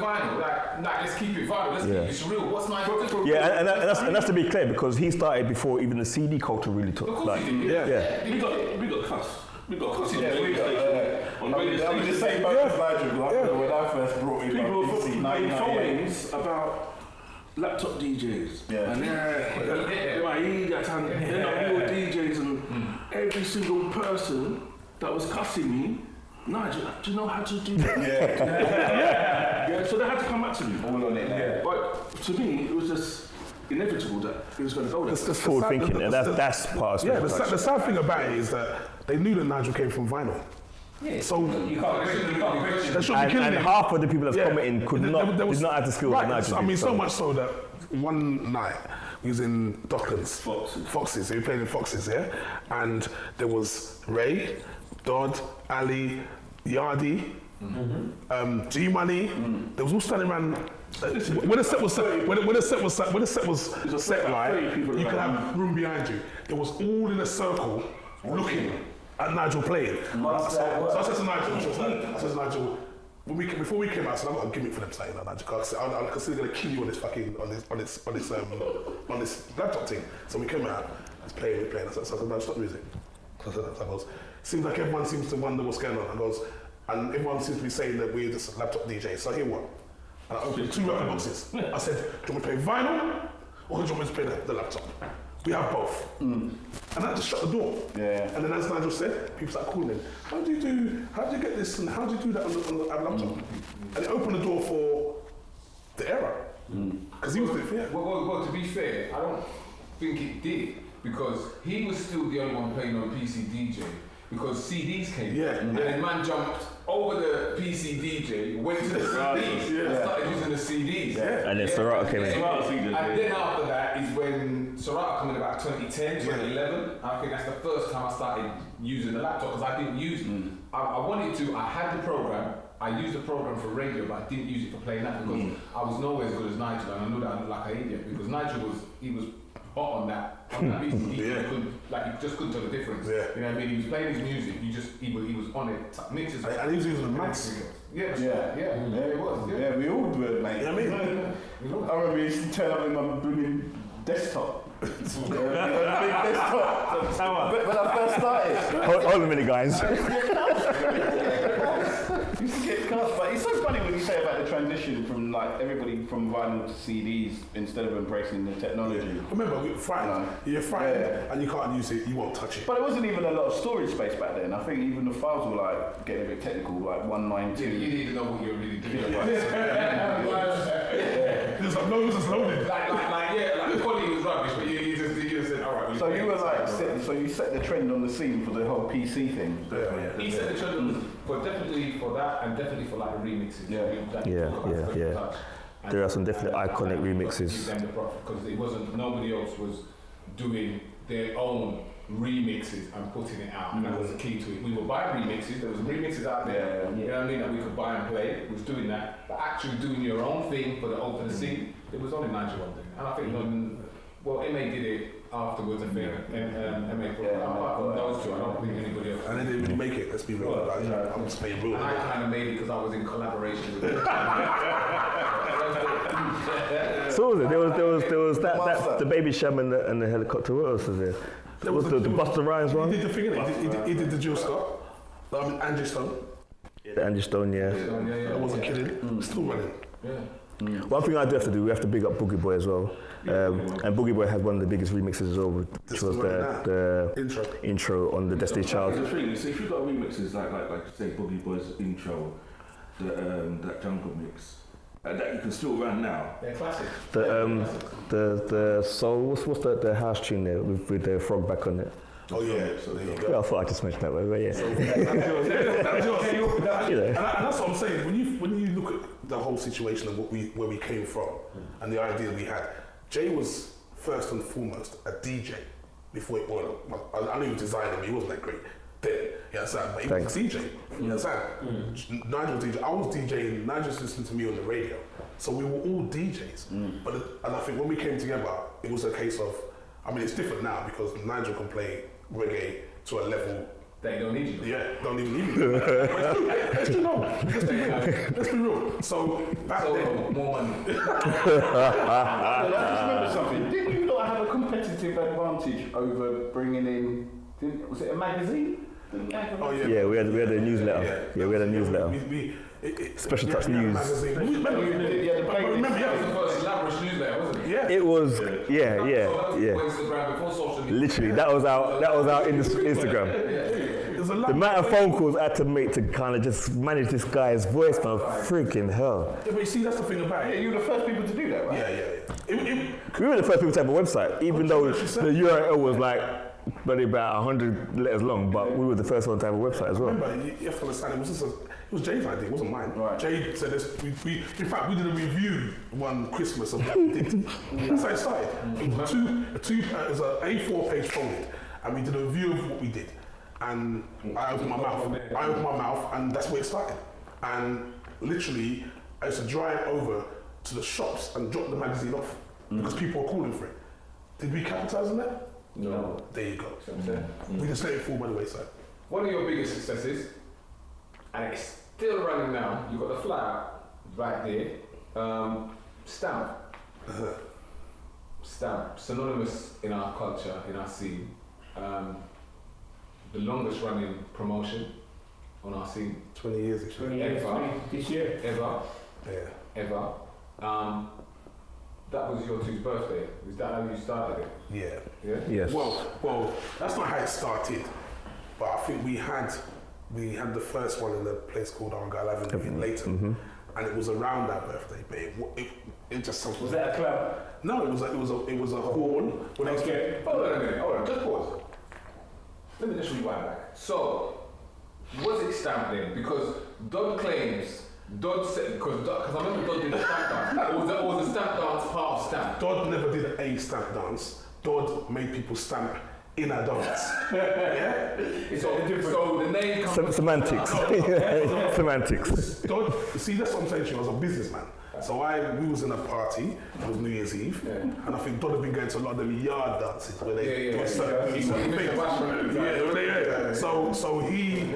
vinyl. Like let's keep it vinyl. Let's keep it surreal. What's Nigel doing? Yeah, and that's to be clear because he started before even the CD culture really took. Of course Like, he did. yeah. We got cuss. We got cuss on Yeah, radio we got, station. On radio I'm in the station. same boat as Nigel. Like, when I first brought in People my were PC, making 1998. phones about laptop DJs. Yeah. And they're not real DJs, and every single person that was cussing me, Nigel, do you know how to do that? Yeah, so they had to come back to me. All on it now. But to me, it was just inevitable that it was going to go there. The Forward sad- thinking, and that's part of Yeah, special the sad thing about it is that they knew that Nigel came from vinyl. So You can't question. You can't question. they should be killing and him. half of the people that's Yeah. commenting could There not was- did not have the skills right, that Nigel I did, mean, so much so that one night we was in Docklands. Foxes. So we played in Foxes, yeah? And there was Ray, Dodd, Ali, Yardi, G Money. They was all standing around. When the set was set right, you could have room behind you. There was all in a circle looking at Nigel playing. So I said to Nigel, before we came out, I said, I'm not a gimmick for them saying that, Nigel. I'm consider going to kill you on this fucking on this laptop thing. So we came out, I was playing. I said, no, stop music. So I goes, seems like everyone seems to wonder what's going on. I goes, and everyone seems to be saying that we're just laptop DJs. So here what? And I opened two record boxes. I said, do you want me to play vinyl or do you want me to play the laptop? We have both. And that just shut the door. Yeah. And then as Nigel said, people started calling him, how do you get this and how do you do that on the laptop? And it opened the door for the era. Because he was doing it. Well, to be fair, I don't think it did because he was still the only one playing on PC DJ because CDs came. Yeah. And then man jumped over the PC DJ, went to the CDs, and started using the CDs. Yeah. And then Serato came in. And then after that is when Serato came in about 2010, 2011. I think that's the first time I started using the laptop because I didn't use it. I wanted to, I had the program, I used the program for radio, but I didn't use it for playing that because I was nowhere as good as Nigel, and I knew that I looked like an idiot because Nigel was hot on that PC. You just couldn't tell the difference. Yeah. You know what I mean? He was playing his music, he was on it, mixes. And he was using the mouse. Yeah, Yeah, it was. Yeah. Yeah, we all do it, mate. You know what I mean? I remember we used to turn up in my blooming desktop. Big desktop. But when I first started, Hold a minute, guys. used to get cast, but it's so funny when you say about the transition from like everybody from vinyl to CDs instead of embracing the technology. Remember, we're frightened. You're frightened Yeah. and you can't use it, you won't touch it. But there wasn't even a lot of storage space back then. I think even the files were like getting a bit technical, like 192. You need to know what you're really doing. There's like, no, it was just loaded. Like the quality was rubbish, but you just said, all right. So you were like, so you set the trend on the scene for the whole PC thing. He set the trend for definitely for that and definitely for like the remixes. Yeah. There are some definitely iconic remixes. Because it wasn't, nobody else was doing their own remixes and putting it out, and that was the key to it. We would buy remixes, there was remixes out there, you know what I mean, that we could buy and play, we was doing that, but actually doing your own thing for the open scene, it was only Nigel one thing. And I think, MA did it afterwards, I think, and MA put it out, apart from those two, I don't think anybody else. And they didn't really make it, let's be real. Like, I'm just playing real. And I kind of made it because I was in collaboration with him. So was it? There was that the Baby Sham and the helicopter. What else was there? There was the Busta Rhymes one. He did the thing, he did the Jill Scott, Andrew Stone. Angie Stone, yeah. I wasn't kidding. Still running. One thing I do have to do, we have to big up Boogie Boy as well. And Boogie Boy has one of the biggest remixes as well, which was the intro on the Destiny Child. The thing is, if you've got remixes like say Boogie Boy's intro, that jungle mix, that you can still run now. They're classic. The soul, what's the house tune there with the frog back on it? Oh yeah, so there you go. Well, I thought I just mentioned that one, but yeah. That's yours. You know. And that's what I'm saying. When you look at the whole situation and where we came from and the idea we had, Jay was first and foremost a DJ before it. Well, I know he was designing, but he wasn't that great then. You understand? But he was a DJ. You understand? Nigel was DJ. I was DJing. Nigel was listening to me on the radio. So we were all DJs. And I think when we came together, it was a case of. I mean, it's different now because Nigel can play reggae to a level. They don't need you. Yeah, don't even need me. Let's be real. Let's be real. So back then, more money. I just remember something. Didn't you not have a competitive advantage over bringing in? Was it a magazine? oh yeah, Yeah, we had a newsletter. Yeah, we had a newsletter. Special Touch News. Remember, That was the first elaborate newsletter, wasn't it? yeah. It was, So that was yeah. before Instagram, before social media. Literally, that was our Instagram. There's a lot. The amount of phone calls I had to make to kind of just manage this guy's voice, man, freaking hell. Yeah, but you see, that's the thing about it. You were the first people to do that, right? Yeah. We were the first people to have a website, even though the URL was like probably about 100 letters long, but we were the first one to have a website as well. Remember, you have to understand, it was Jay's idea, it wasn't mine. Right. Jay said this, in fact, we did a review one Christmas of what we did. That's how it started. It was it was an A4 page folded, and we did a review of what we did. And I opened my mouth, and that's where it started. And literally, I used to drive over to the shops and drop the magazine off because people were calling for it. Did we capitalize on that? No. There you go. See what I'm saying? We just let it fall by the wayside. One of your biggest successes, and it's still running now, you've got the flyer right there, Stamp. Stamp, synonymous in our culture, in our scene. The longest running promotion on our scene 20 years actually. 20 years, this year. ever. Yeah. That was your two's birthday. Is that how you started it? Yeah. Yeah? Yes. Well, that's not how it started, but I think we had the first one in a place called Argyle Avenue in Leighton, and it was around our birthday. But it just sounds. Was that a club? No, it was a hall. Okay. Hold on a minute, hold on, just pause. Let me just rewind back. So, was it stamped then? Because Dodd claims, Dodd said, because I remember Dodd did a stamp dance, or was the stamp dance part of stamp? Dodd never did a stamp dance. Dodd made people stamp in a dance. Yeah? So the name comes Semantics. Semantics. Dodd, see, that's what I'm saying to you, I was a businessman. So we was in a party, it was New Year's Eve, and I think Dodd had been going to a lot of them yard dances where they do certain things. So he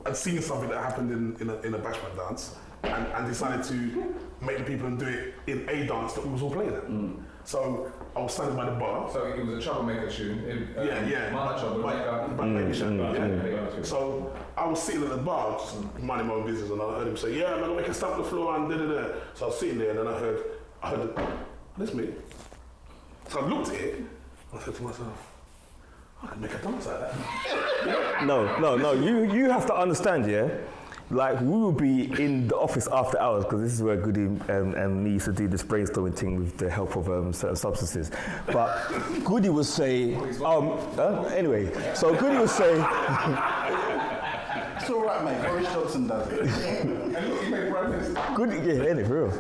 had seen something that happened in a bashment dance and decided to make the people do it in a dance that we was all playing at. So I was standing by the bar. So it was a troublemaker tune. Yeah. Mother troublemaker. So I was sitting at the bar, just minding my own business, and I heard him say, "Yeah, I'm gonna make a stamp on the floor," and da. So I was sitting there, and then I heard, this me. So I looked at it, and I said to myself, I could make a dance like that. No. You have to understand, yeah. Like we would be in the office after hours because this is where Goody and me used to do this brainstorming thing with the help of certain substances. But Goody would say, anyway. So Goody would say, It's all right, mate. Boris Johnson does it. Goody, yeah, ain't it for real?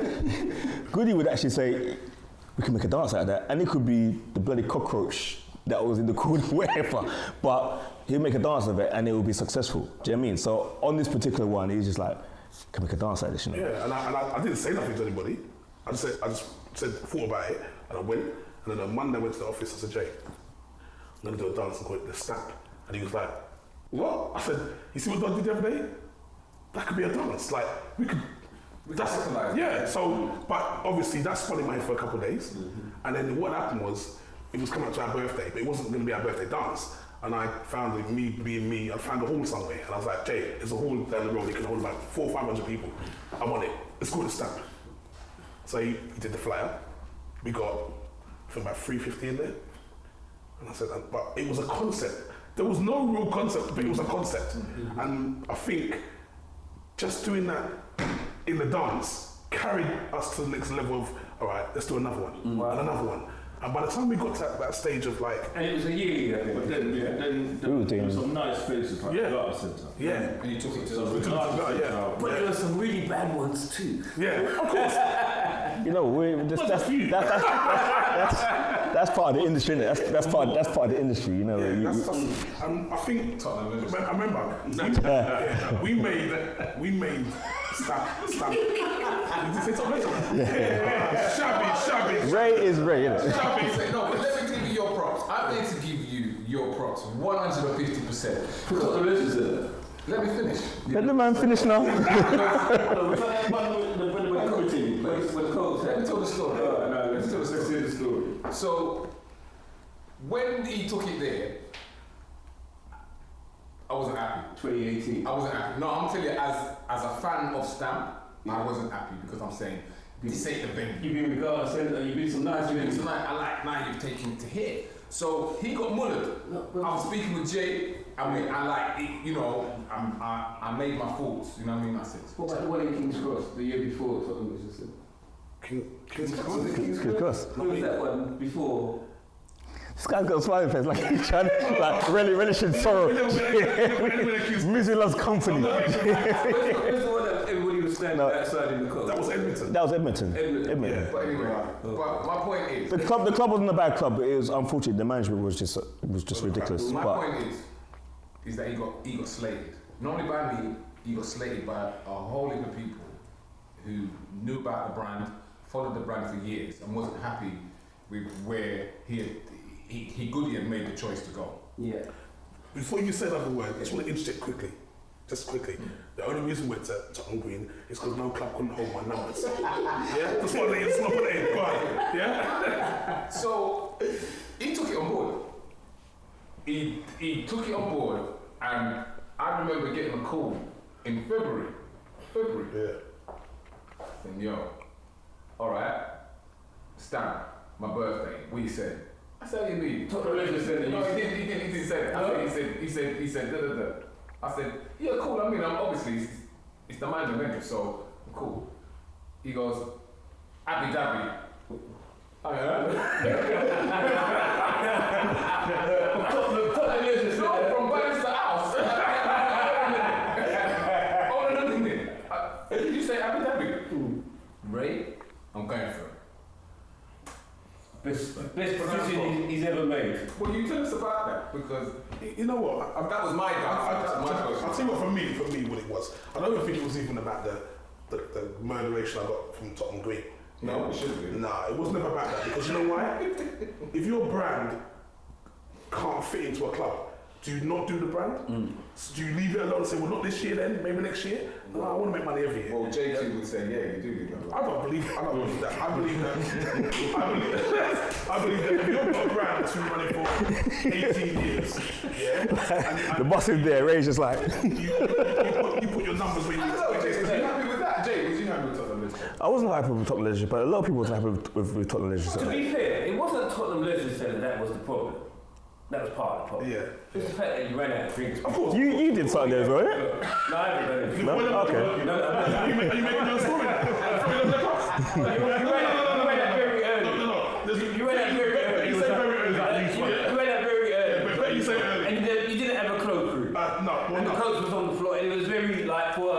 Goody would actually say, we can make a dance like that, and it could be the bloody cockroach that was in the corner, wherever. But he'll make a dance of it, and it will be successful. Do you know what I mean? So on this particular one, he's just like, can make a dance like this, you know? Yeah, and I didn't say nothing to anybody. I just thought about it, and I went. And then on Monday I went to the office. I said, Jay, I'm gonna do a dance and call it the stamp. And he was like, what? I said, you see what Dodd did the other day? That could be a dance. Like we could. Yeah. So, but obviously that spun in my head for a couple of days, and then what happened was it was coming up to our birthday, but it wasn't going to be our birthday dance. and I found it, me being me, I found a hall somewhere, and I was like, Jay, there's a hall down the road, it can hold like 400 or 500 people. I want it. Let's call it Stamp. So he did the flyer. We got, I think about 350 in there. And I said, but it was a concept. There was no real concept, but it was a concept. And I think just doing that in the dance carried us to the next level of, all right, let's do another one, and another one. And by the time we got to that stage of like... And it was a year, I think. But then there were some nice spaces like the Garter Centre. Yeah. And you took it to So the we got But there were some really bad ones too. Yeah, of course. You know, that's part of the industry, innit? That's part of the industry, you know. I think I remember we made Stamp. Did you say Tottenham Legend? Yeah. Shabby. Ray is Ray, innit? Shabby. No, but let me give you your props. I'm going to give you your props 150%. Tottenham Legend. Let me finish. Let the man finish now. Let me tell the story. So, when he took it there, I wasn't happy. 2018. I wasn't happy. No, I'm telling you, as a fan of Stamp, I wasn't happy because I'm saying, this ain't the venue. You've been in the Garter Centre, you've been some nice things. Tonight, I like now you've taken it to here. So he got mullered. I was speaking with Jay. I made my thoughts. You know what I mean? I said, What about the one in King's Cross the year before? Tottenham was just King's Cross? Was it King's Cross? Who was that one before? This guy's got a smiling face, like he's trying to, like, relishing sorrow. Music loves company. Where's the one that everybody was standing outside in the club? That was Edmonton. That was Edmonton. Yeah. but anyway, but my point is, The club wasn't a bad club. It was unfortunate. The management was just ridiculous. my But point is that he got slated. Not only by me, he got slated by a whole heap of people who knew about the brand, followed the brand for years, and wasn't happy with where he Goody had made the choice to go. Yeah. Before you say another word, I just want to interject quickly. Just quickly. The only reason we went to Tottenham Green is because no club couldn't hold my numbers. Yeah? That's what they slap on it. Go on. Yeah? So he took it on board. He took it on board, and I remember getting a call in February. Yeah. Saying, yo, all right, Stan, my birthday. What you said? I said, what do you mean? Tottenham Legend said that. No, he didn't say that. I said, he said, da da da. I said, yeah, cool. I mean, obviously, it's the manager venue, so cool. He goes, Abu Dhabi. From Bannister House. Oh, no. Did you say Abu Dhabi? Ray, I'm going for it. Best decision he's ever made. Well, you tell us about that because You know what? that was my I'll tell you what, for me, what it was. I don't even think it was even about the murderation I got from Tottenham Green. No, it shouldn't be. Nah, it was never about that, because you know why? If your brand can't fit into a club, do you not do the brand? So do you leave it alone and say, well, not this year then, maybe next year? No, I want to make money every year. Well, JT would say, yeah, you do that. I don't believe that. I believe that if you've got a brand that's been running for 18 years, yeah, the boss is there. Ray's just like. you put your numbers where you need to. Was you happy with that? Jay, was you happy with Tottenham Legend? I wasn't happy with Tottenham Legend, but a lot of people wasn't happy with Tottenham Legend. To be fair, it wasn't Tottenham Legend Centre that was the problem. That was part of the problem. Yeah. It's the fact that you ran out of drinks. Of course. You did something there as well, yeah? No, I haven't done it. No? Okay. Are you making your story now? You ran out very early. You ran out very early. You say very early. You ran out very early. But you say early. And you didn't have a cloak crew. And the coach was on the floor, and it was very, like, for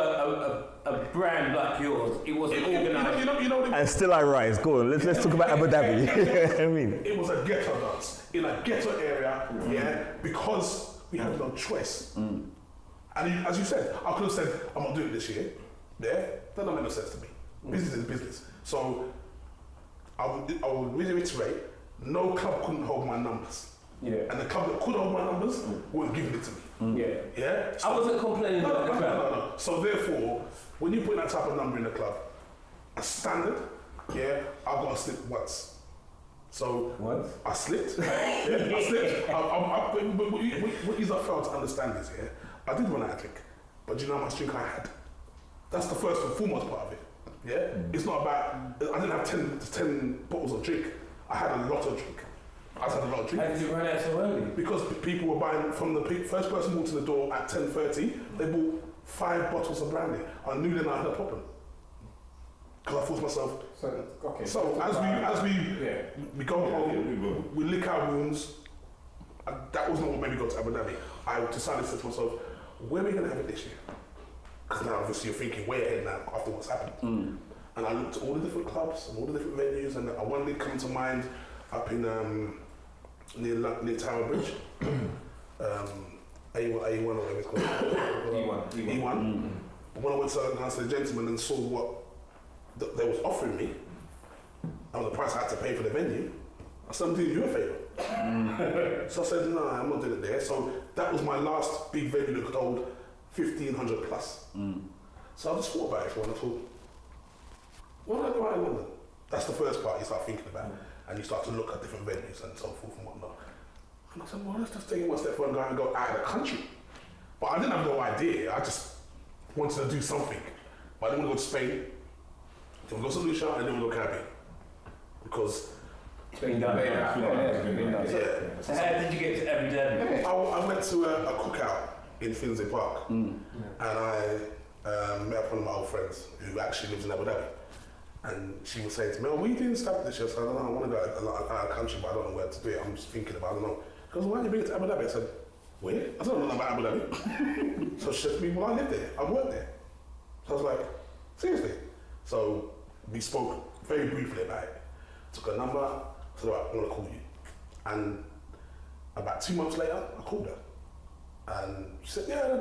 a brand like yours, it wasn't organised. You know, And still I rise. Go on, let's talk about Abu Dhabi. I mean, it was a ghetto dance in a ghetto area, yeah, because we had no choice. And as you said, I could have said, I'm not doing it this year. Yeah, that don't make no sense to me. Business is business. So I would reiterate, no club couldn't hold my numbers. Yeah. And the club that could hold my numbers weren't giving it to me. Yeah. Yeah? So, I wasn't complaining about the crowd. no. So therefore, when you put that type of number in the club, a standard, yeah, I've got to slip once. So What? I slipped. Yeah, I slipped. But what you failed to understand is, yeah, I did run out of drink, but do you know how much drink I had? That's the first and foremost part of it. Yeah, it's not about. I didn't have 10 bottles of drink. I had a lot of drink. I just had a lot of drink. How did you run out so early? Because people were buying from the first person walked to the door at 10:30. They bought 5 bottles of brandy. I knew then I had a problem. Because I thought to myself. So, okay. So we go home, we lick our wounds. That was not what made me go to Abu Dhabi. I decided to myself, where are we going to have it this year? Because now obviously you're thinking way ahead now after what's happened. And I looked at all the different clubs and all the different venues, and one did come to mind up in near Tower Bridge. A1 or whatever it's called. E1. When I went to ask the gentleman and saw what they was offering me, and the price I had to pay for the venue, I said, I'm doing you a favour. So I said, no, I'm not doing it there. So that was my last big venue that could hold 1,500 plus. So I just thought about it for a while, and I thought, what do I do out in London? That's the first part you start thinking about. And you start to look at different venues and so forth and whatnot. And I said, well, let's just take it one step further and go out of the country. But I didn't have no idea. I just wanted to do something. But I didn't want to go to Spain. I didn't want to go to Lucia. I didn't want to go Caribbean. Because It's been done. So how did you get to Abu Dhabi? I went to a cookout in Finsbury Park. And I met up one of my old friends who actually lives in Abu Dhabi. And she was saying to me, oh, what are you doing stuff this year? So I don't know, I want to go out of the country, but I don't know where to do it. I'm just thinking about it, I don't know. She goes, why don't you bring it to Abu Dhabi? I said, where? I don't know about Abu Dhabi. So she said to me, well, I live there, I work there. So I was like, seriously? So we spoke very briefly about it. Took her number, said, right, I'm going to call you. And about 2 months later, I called her. And she said, yeah,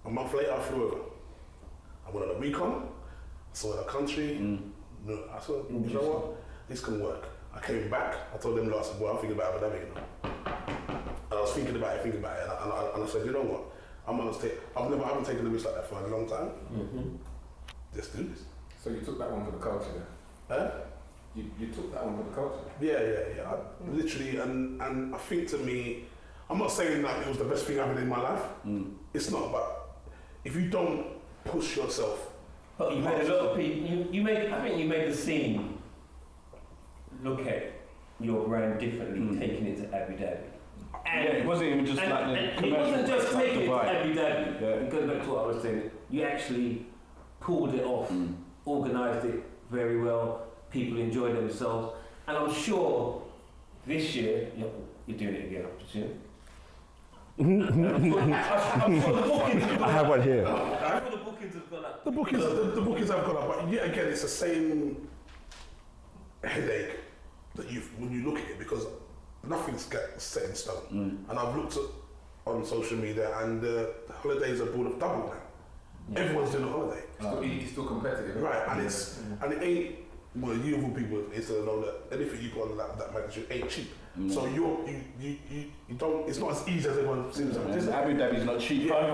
A month later, I flew over. I went on a recon. I saw the country. I said, you know what? This can work. I came back. I told them last, well, I'm thinking about Abu Dhabi, you know. And I was thinking about it, and I said, you know what? I haven't taken a risk like that for a long time. Let's do this. So you took that one for the culture then? Huh? You took that one for the culture? Yeah. Literally, and I think to me, I'm not saying that it was the best thing I've done in my life. It's not, but if you don't push yourself. But you made a lot of people. I think you made the scene look at your brand differently, taking it to Abu Dhabi. And it wasn't even just like the it wasn't just commercial taking it to Dubai. Abu Dhabi. It goes back to what I was saying. You actually pulled it off, organised it very well. People enjoyed themselves, and I'm sure this year you're doing it again. I'm sure. I'm sure the bookings have gone I have up. one here. I'm sure the bookings have gone up. The bookings have gone up, but yet again, it's the same headache that when you look at it, because nothing's set in stone. And I've looked on social media, and the holidays are doubled now. Everyone's doing a holiday, It's still competitive. right? And it ain't. Well, you of all people is to know that anything you put on that magnitude ain't cheap. So you don't. It's not as easy as everyone seems. Abu Dhabi's not cheap either.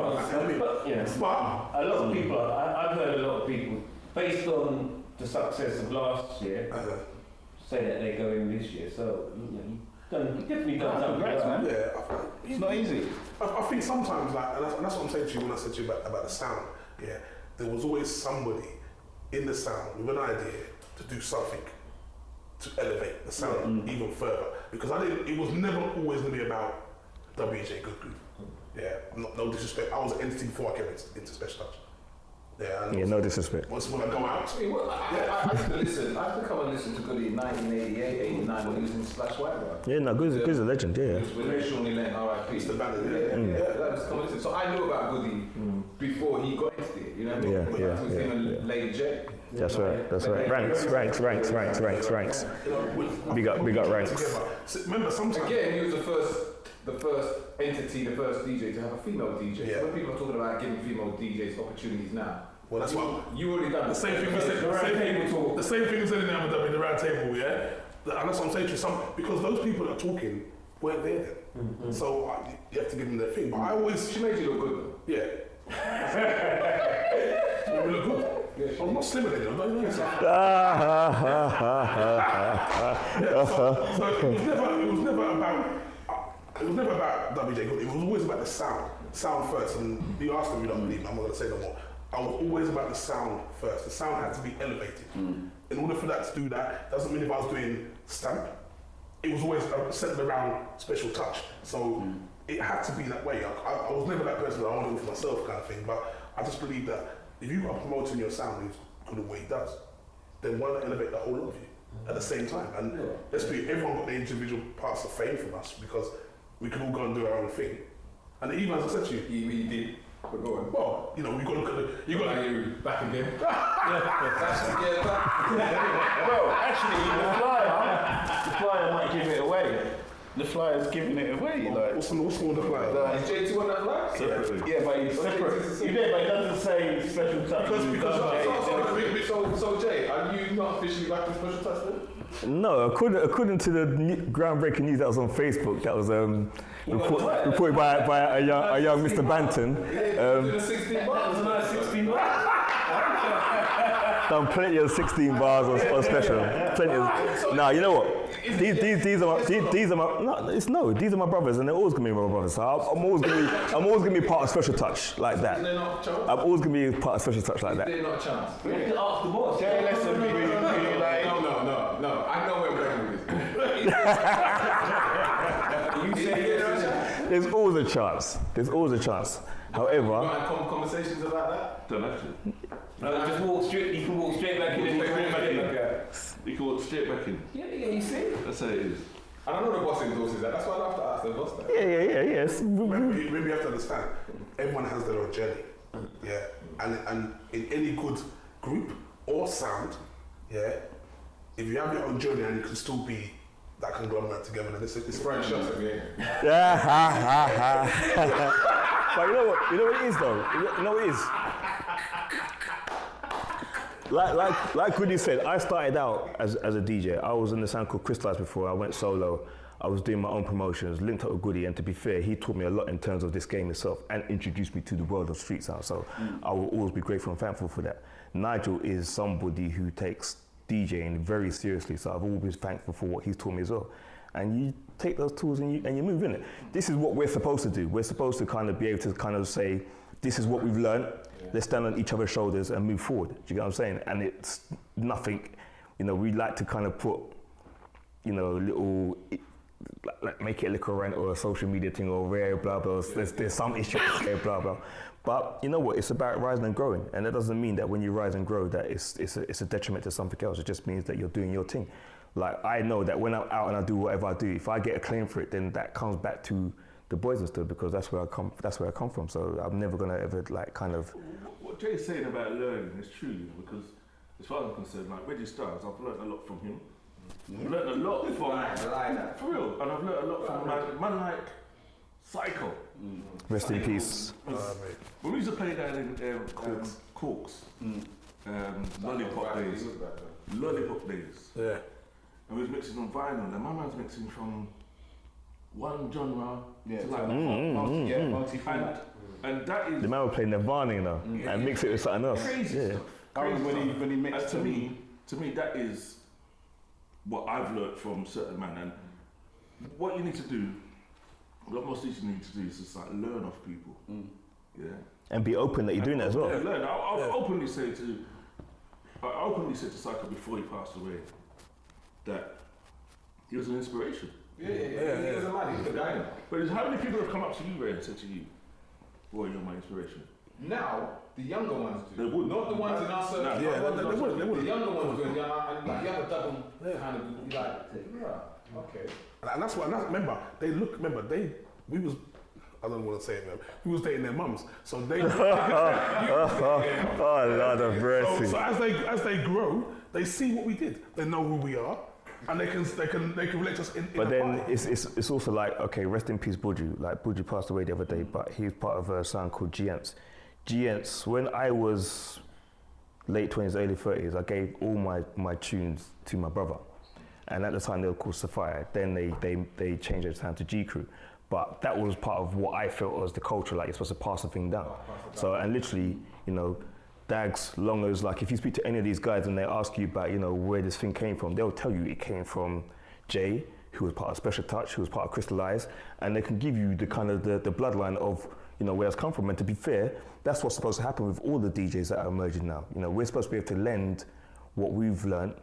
But a lot of people, I've heard a lot of people, based on the success of last year, say that they're going this year. So you've definitely done something right, man. Yeah, It's not easy. I think sometimes, like, and that's what I'm saying to you when I said to you about the sound. Yeah, there was always somebody in the sound with an idea to do something to elevate the sound even further. Because it was never always going to be about WJ Good Group. Yeah, no disrespect. I was an entity before I came into Special Touch. Yeah, no disrespect. Once when I go out. I used to listen. I used to come and listen to Goody in 1988, 89 when he was in Splash White. Yeah, no, Good's a legend, yeah. It was with Shawnee Lane, R.I.P. It's the band, I used to come and listen. So I knew about Goody before he got into it. You know what I mean? Yeah. It was him and Lady J. That's right. Ranks. We got ranks. Remember, sometimes. Again, he was the first entity, the first DJ to have a female DJ. Yeah. So when people are talking about giving female DJs opportunities now, Well, that's what. you already done The same thing we said. The same thing we said in Abu Dhabi, in the round table, yeah. And that's what I'm saying to you. Because those people that are talking weren't there then. So you have to give them their thing. But I always. She made you look good though. Yeah. She made me look good. Yeah, I'm not slimmer than you. I'm not even so it was never about WJ Good. It was always about the sound first. And you asked me, you don't believe me, I'm not going to say no more. I was always about the sound first. The sound had to be elevated. In order for that to do that, doesn't mean if I was doing stamp, it was always centered around special touch. So it had to be that way. I was never that person that I wanted it for myself kind of thing, but I just believe that if you've got promoting your sound who's good at what he does, then why not elevate the whole lot of you at the same time? And let's be, everyone got their individual parts of fame from us because we can all go and do our own thing. And even as I said to you, He did. But go on. well, you know, we've got to look at the, you've got to, You back again. Well, actually, the flyer might give it away. The flyer's giving it away. Like, what's on the flag? Is JT on that flag? yeah, but he's separate. You did, but it doesn't say special touch. So Jay, are you not officially back in Special Touch then? No, according to the groundbreaking news that was on Facebook, that was reported by a young Mr. Banton. Doing 16 bars. That was a nice 16 bars. Done plenty of 16 bars on special. Plenty of. Now you know what? These are my brothers, and they're always gonna be my brothers. So I'm always gonna be part of Special Touch like that. I'm always gonna be part of Special Touch like that. They're not a chance. We have to ask the boss. Jay, listen, really like. No. I know where we're going with this. You say there's a chance? There's always a chance. There's always a chance. However, You want to have conversations about that? Don't have to. No, just walk straight. You can walk straight back in. And straight back in. You can walk straight back in. Yeah, you see. That's how it is. And I know the boss endorses that. That's why I have to ask the boss that. yes. Remember, you have to understand, everyone has their own journey. Yeah. And in any good group or sound, yeah, if you have your own journey and you can still be that conglomerate together, then it's Throwing shots at me. But you know what it is though? You know what it is? Like Goody said, I started out as a DJ. I was in the sound called Crystallize before. I went solo. I was doing my own promotions, linked up with Goody, and to be fair, he taught me a lot in terms of this game itself and introduced me to the world of street sound. So I will always be grateful and thankful for that. Nigel is somebody who takes DJing very seriously, so I've always been thankful for what he's taught me as well. And you take those tools and you move in it. This is what we're supposed to do. We're supposed to kind of be able to kind of say, this is what we've learned. Let's stand on each other's shoulders and move forward. Do you get what I'm saying? And it's nothing, we like to kind of put, little, like make it a little rant or a social media thing or rare, blah, blah. There's some issue, blah, blah. But you know what? It's about rising and growing. And that doesn't mean that when you rise and grow that it's a detriment to something else. It just means that you're doing your thing. Like, I know that when I'm out and I do whatever I do, if I get a claim for it, then that comes back to the boys and stuff, because that's where I come from. So I'm never gonna ever What Jay's saying about learning is true, because as far as I'm concerned, like Reggie Styles, I've learned a lot from him. I've learned a lot from I like that. for real, and I've learned a lot from man like Psycho. rest in peace. When we used to play down in Corks, Lollipop days, Yeah. and we was mixing on vinyl, and my man's mixing from one genre Yeah, to like multi-format. and that is The man was playing Nirvana, and mix it with something else. crazy Yeah. stuff. I remember when he mixed And to me, that is what I've learned from certain man. And what you need to do, what most teachers need to do, is just like learn off people. Yeah. And be open that you're doing that as well. Yeah, learn. I'll openly say to Psycho before he passed away that he was an inspiration. Yeah. He doesn't matter. He's the guy now. But how many people have come up to you, Ray, and said to you, "Boy, you're my inspiration"? Now, the younger ones do. They would. Not the ones in our circle. No. Yeah, they would. The younger ones do. And like, you have a double kind of, okay. And that's why, remember, we was, I don't want to say it, man, we was dating their mums. So they, Oh, Lord of mercy. so as they grow, they see what we did. They know who we are, and they can relate us in But a then party. it's also like, okay, rest in peace, Buju. Like, Buju passed away the other day, but he was part of a sound called Giants. Giants, when I was late 20s, early 30s, I gave all my tunes to my brother. And at the time, they were called Sapphire. Then they changed their sound to G Crew. But that was part of what I felt was the culture, like you're supposed to pass the thing down. So, and literally, Dags, Longers, like if you speak to any of these guys and they ask you about, you know, where this thing came from, they'll tell you it came from Jay, who was part of Special Touch, who was part of Crystallize, and they can give you the kind of the bloodline of, you know, where it's come from. And to be fair, that's what's supposed to happen with all the DJs that are emerging now. You know, we're supposed to be able to lend what we've learned,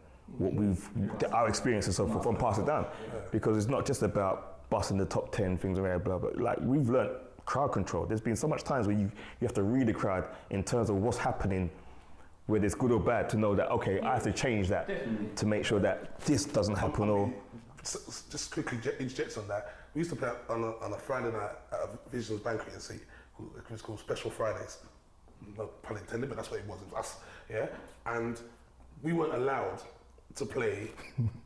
our experiences and pass it down. Because it's not just about busting the top 10 things around, blah, blah. Like, we've learned crowd control. There's been so much times where you have to read the crowd in terms of what's happening, whether it's good or bad, to know that, okay, I have to change that to make sure that this doesn't happen. Or just quickly interject on that. We used to play on a Friday night at a Visions banquet in Sea. It was called Special Fridays. No pun intended, but that's what it was. It was us, yeah. And we weren't allowed to play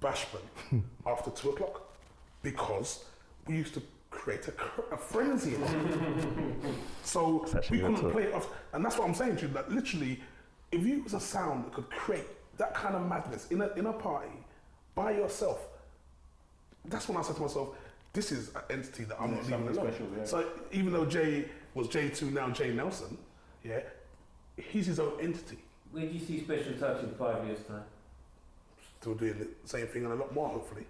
Bashment after 2 o'clock because we used to create a frenzy. So we couldn't play it off, and that's what I'm saying to you. That literally, if you was a sound that could create that kind of madness in a party by yourself, that's when I said to myself, this is an entity that I'm not leaving alone. Special, yeah. So even though Jay was J2, now Jay Nelson, yeah, he's his own entity. Where do you see Special Touch in 5 years' time? Still doing the same thing and a lot more, hopefully.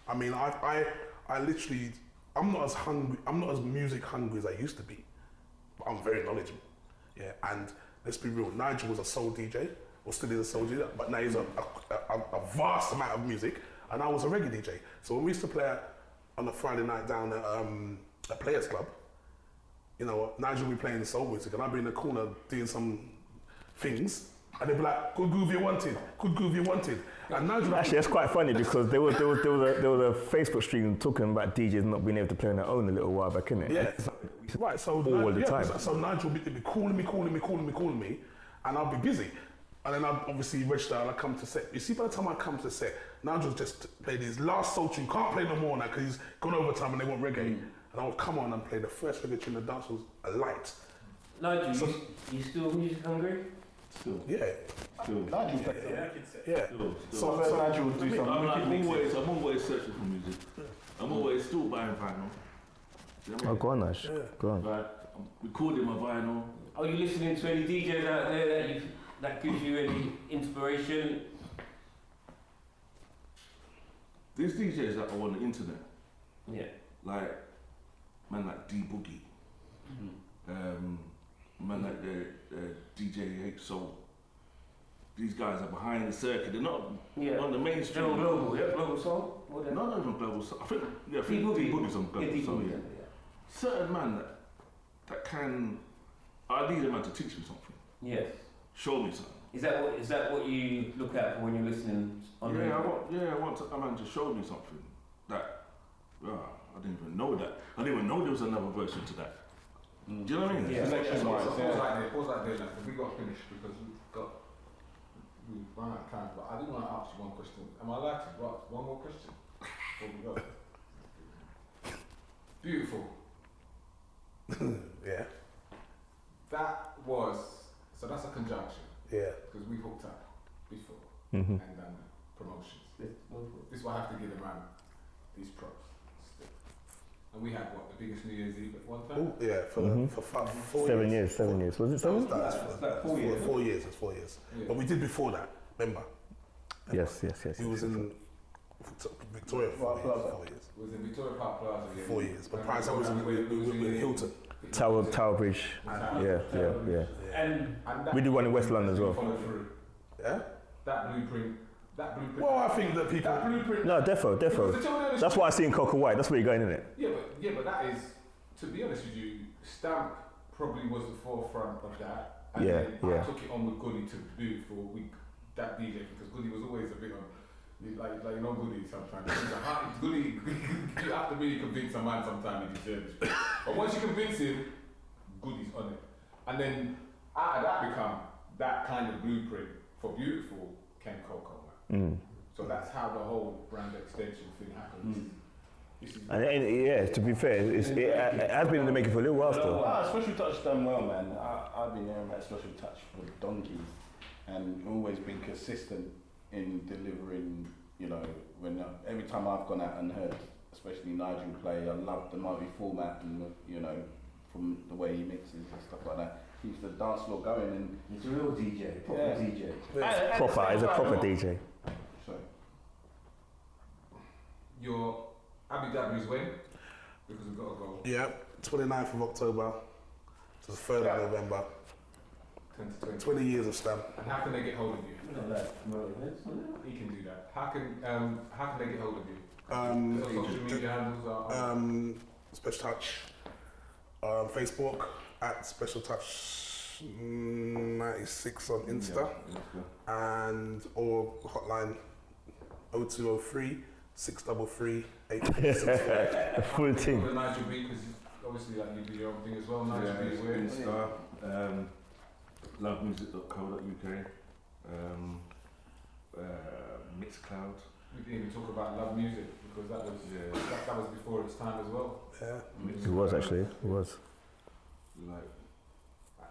I mean, I literally, I'm not as hungry, I'm not as music hungry as I used to be, but I'm very knowledgeable. Yeah, and let's be real, Nigel was a soul DJ, or still is a soul DJ, but now he's a vast amount of music, and I was a reggae DJ. So when we used to play on a Friday night down at Players Club, you know, Nigel would be playing soul music, and I'd be in the corner doing some things, and they'd be like, good groove you wanted, good groove you wanted. And Nigel actually, that's quite funny because there was a Facebook stream talking about DJs not being able to play on their own a little while back, innit? Yeah, right. So all the time. So Nigel would be calling me, and I'll be busy. And then I'd obviously register and I come to set. You see, by the time I come to set, Nigel's just played his last soul tune. Can't play no more now because he's gone overtime and they want reggae. And I would come on and play the first reggae tune. The dance was a light. Nigel, so, you still music hungry? Still. Yeah. Still. Nigel, yeah. Still. So Nigel would do something. I'm always searching for music. I'm always still buying vinyl. You know what I mean? Oh, go on, Nash. Yeah. Go on. Right. I'm recording my vinyl. Are you listening to any DJs out there that gives you any inspiration? There's DJs that are on the internet. Yeah. Like, man like D Boogie. Man like the DJ H Soul. These guys are behind the circuit. They're not on the mainstream. They're on global, yeah? Global Soul? No, not even global soul. I think D Boogie. D Boogie's on global D soul, Boogie, yeah. Certain man that can, I need a man to teach me something. Yes. Show me something. Is that what you look out for when you're listening on I radio? want a man to show me something that I didn't even know that. I didn't even know there was another version to that. Do you know what I mean? Yeah. Pause like this, we got finished because we've run out of time. But I do want to ask you one question. Am I allowed to ask one more question? Before we go? Beautiful. Yeah. That's a conjunction. Yeah. Because we hooked up before Mhm. and done promotions. This is why I have to give the man these props. And we had the biggest New Year's Eve at one time? Oh, yeah, for 4 7 years. years, 7 years. Was it 7? That's like 4 years. 4 years, it's 4 years. Yeah. But we did before that, remember? Yes. We was in Victoria for 4 years. It was in Victoria Park Plaza. Yeah. 4 years. But prior to that, we was in Hilton. Tower Bridge. Yeah. And that We did one in West London as well. follow through. Yeah? That blueprint. Well, I think that people... That blueprint. No, defo. That's why I see in Coca White. That's where you're going, in it. Yeah, but that is, to be honest with you, Stamp probably was the forefront of that. And Yeah, then yeah. I took it on with Goody to do for that DJ because Goody was always a bit on, like Goody sometimes. Goody, you have to really convince a man sometimes he deserves it. But once you convince him, Goody's on it. And then out of that become that kind of blueprint for Beautiful came Coco. So that's how the whole brand extension thing happens. And to be fair, it has been in the making for a little while still. Special Touch done well, man. I've been hearing about Special Touch for donkeys and always been consistent in delivering, you know, every time I've gone out and heard, especially Nigel play, I love the multi-format and, you know, from the way he mixes and stuff like that. keeps the dance floor going. And He's a real DJ, proper Yeah. DJ. Proper, he's a proper DJ. so, Your Abu Dhabi's when? Because we've got to go Yeah, 29th of October to the 3rd of November. 2020. 20 years of Slam. And how can they get hold of you? You know that promote events, isn't it? You can do that. How can they get hold of you? Um, Your social media handles are Special Touch Facebook at Special Touch 96 on Insta and or hotline 0203 633 864. The full thing. the Nigel B, because obviously like you do your own thing as well. Nigel B is where Insta, lovemusic.co.uk, Mixcloud. we didn't even talk about Love Music because that was before its time as well. Yeah. It was actually. It was. Like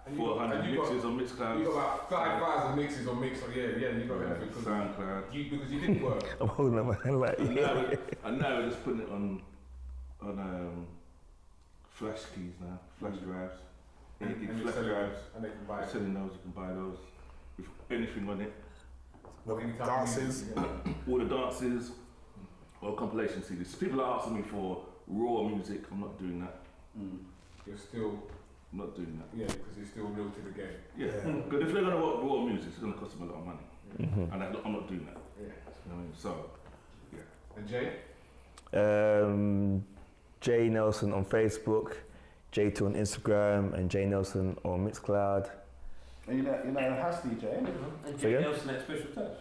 And you got, 400 and you got, mixes on Mixcloud. you got about 5,000 mixes on Mix. Yeah, you got everything. Because SoundCloud. because you didn't work. I'm holding up my hand like. And now we're just putting it on flash keys now, flash drives. And Anything you're flash selling drives. and they can buy By it. selling those, you can buy those with anything on it. Anytime Dances. you need it, All the dances or compilation CDs. People are asking me for raw music. I'm not doing that. You're still, I'm not doing that. yeah, because you're still real to the game. Yeah, Yeah. because if they're going to want raw music, it's going to cost them a lot of money, Mhm. and I'm not doing that. Yeah. You know what I mean? So, And Jay? Jay Nelson on Facebook, J2 on Instagram, and Jay Nelson on Mixcloud. and you know house DJ, innit? And Say Jay again? Nelson at Special Touch.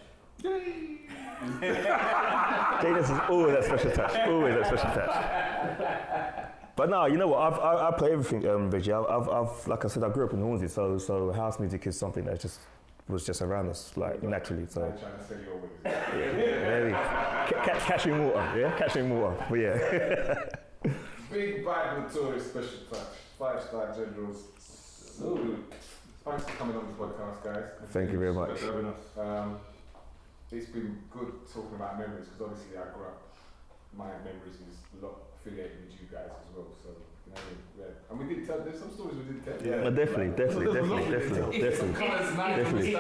Jay Nelson's always that special touch. Always that special touch. But no, you know what? I play everything, Reggie. I've like I said, I grew up in Hornsey, so house music is something that was just around us, like naturally. So I'm trying to sell your ways. maybe catching water, yeah, catching water. But yeah. Big Bad Notorious Special Touch. 5-star generals. Salute. Thanks for coming on the podcast, guys. Thank you very much. thanks for having us. It's been good talking about memories because obviously I grew up. My memories is a lot affiliated with you guys as well. So you know, yeah. And we did tell. There's some stories we did tell. Yeah. No, definitely. Some colours, Definitely.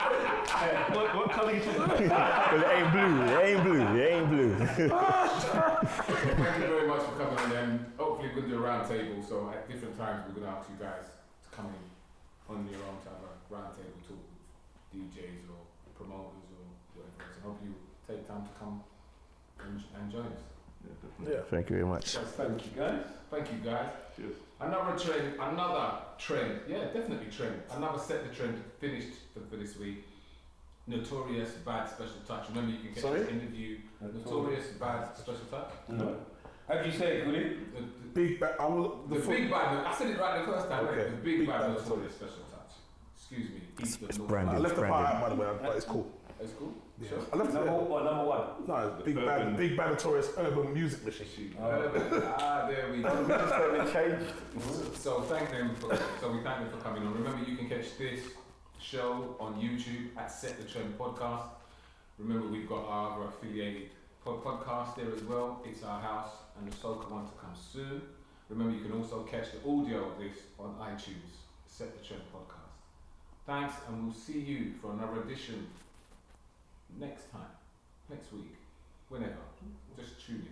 What colour you talking about? But it ain't blue. Thank you very much for coming on, and hopefully we'll do a round table. So at different times we're gonna ask you guys to come in on your own to have a round table talk with DJs or promoters or whatever. So hope you take time to come and join us. Yeah, definitely. Yeah. Thank you very much. Thank you, guys. Thank you guys. Cheers. Another trend. Yeah, definitely trend. Another set the trend finished for this week. Notorious Bad Special Touch. Remember, you can get Sorry? this interview. Notorious Bad Special Touch. No. How do you say it, Goody? Big Bad. The Big Bad. I said it right the first time. Okay. Right? The Big Big Bad Bad Notorious Special Touch. Excuse me. East of North. branded. I left the part Branded. out, by the way, but it's cool. It's cool. Yeah. Sure. I left it there. Number one. No, it's Big Bad Notorious Urban Music Machine. There we go. It's changed. So we thank them for coming on. Remember, you can catch this show on YouTube at Set the Trend Podcast. Remember, we've got our other affiliated podcast there as well. It's Our House and the Soca One to come soon. Remember, you can also catch the audio of this on iTunes. Set the Trend Podcast. Thanks, and we'll see you for another edition next week, whenever. Just tune in.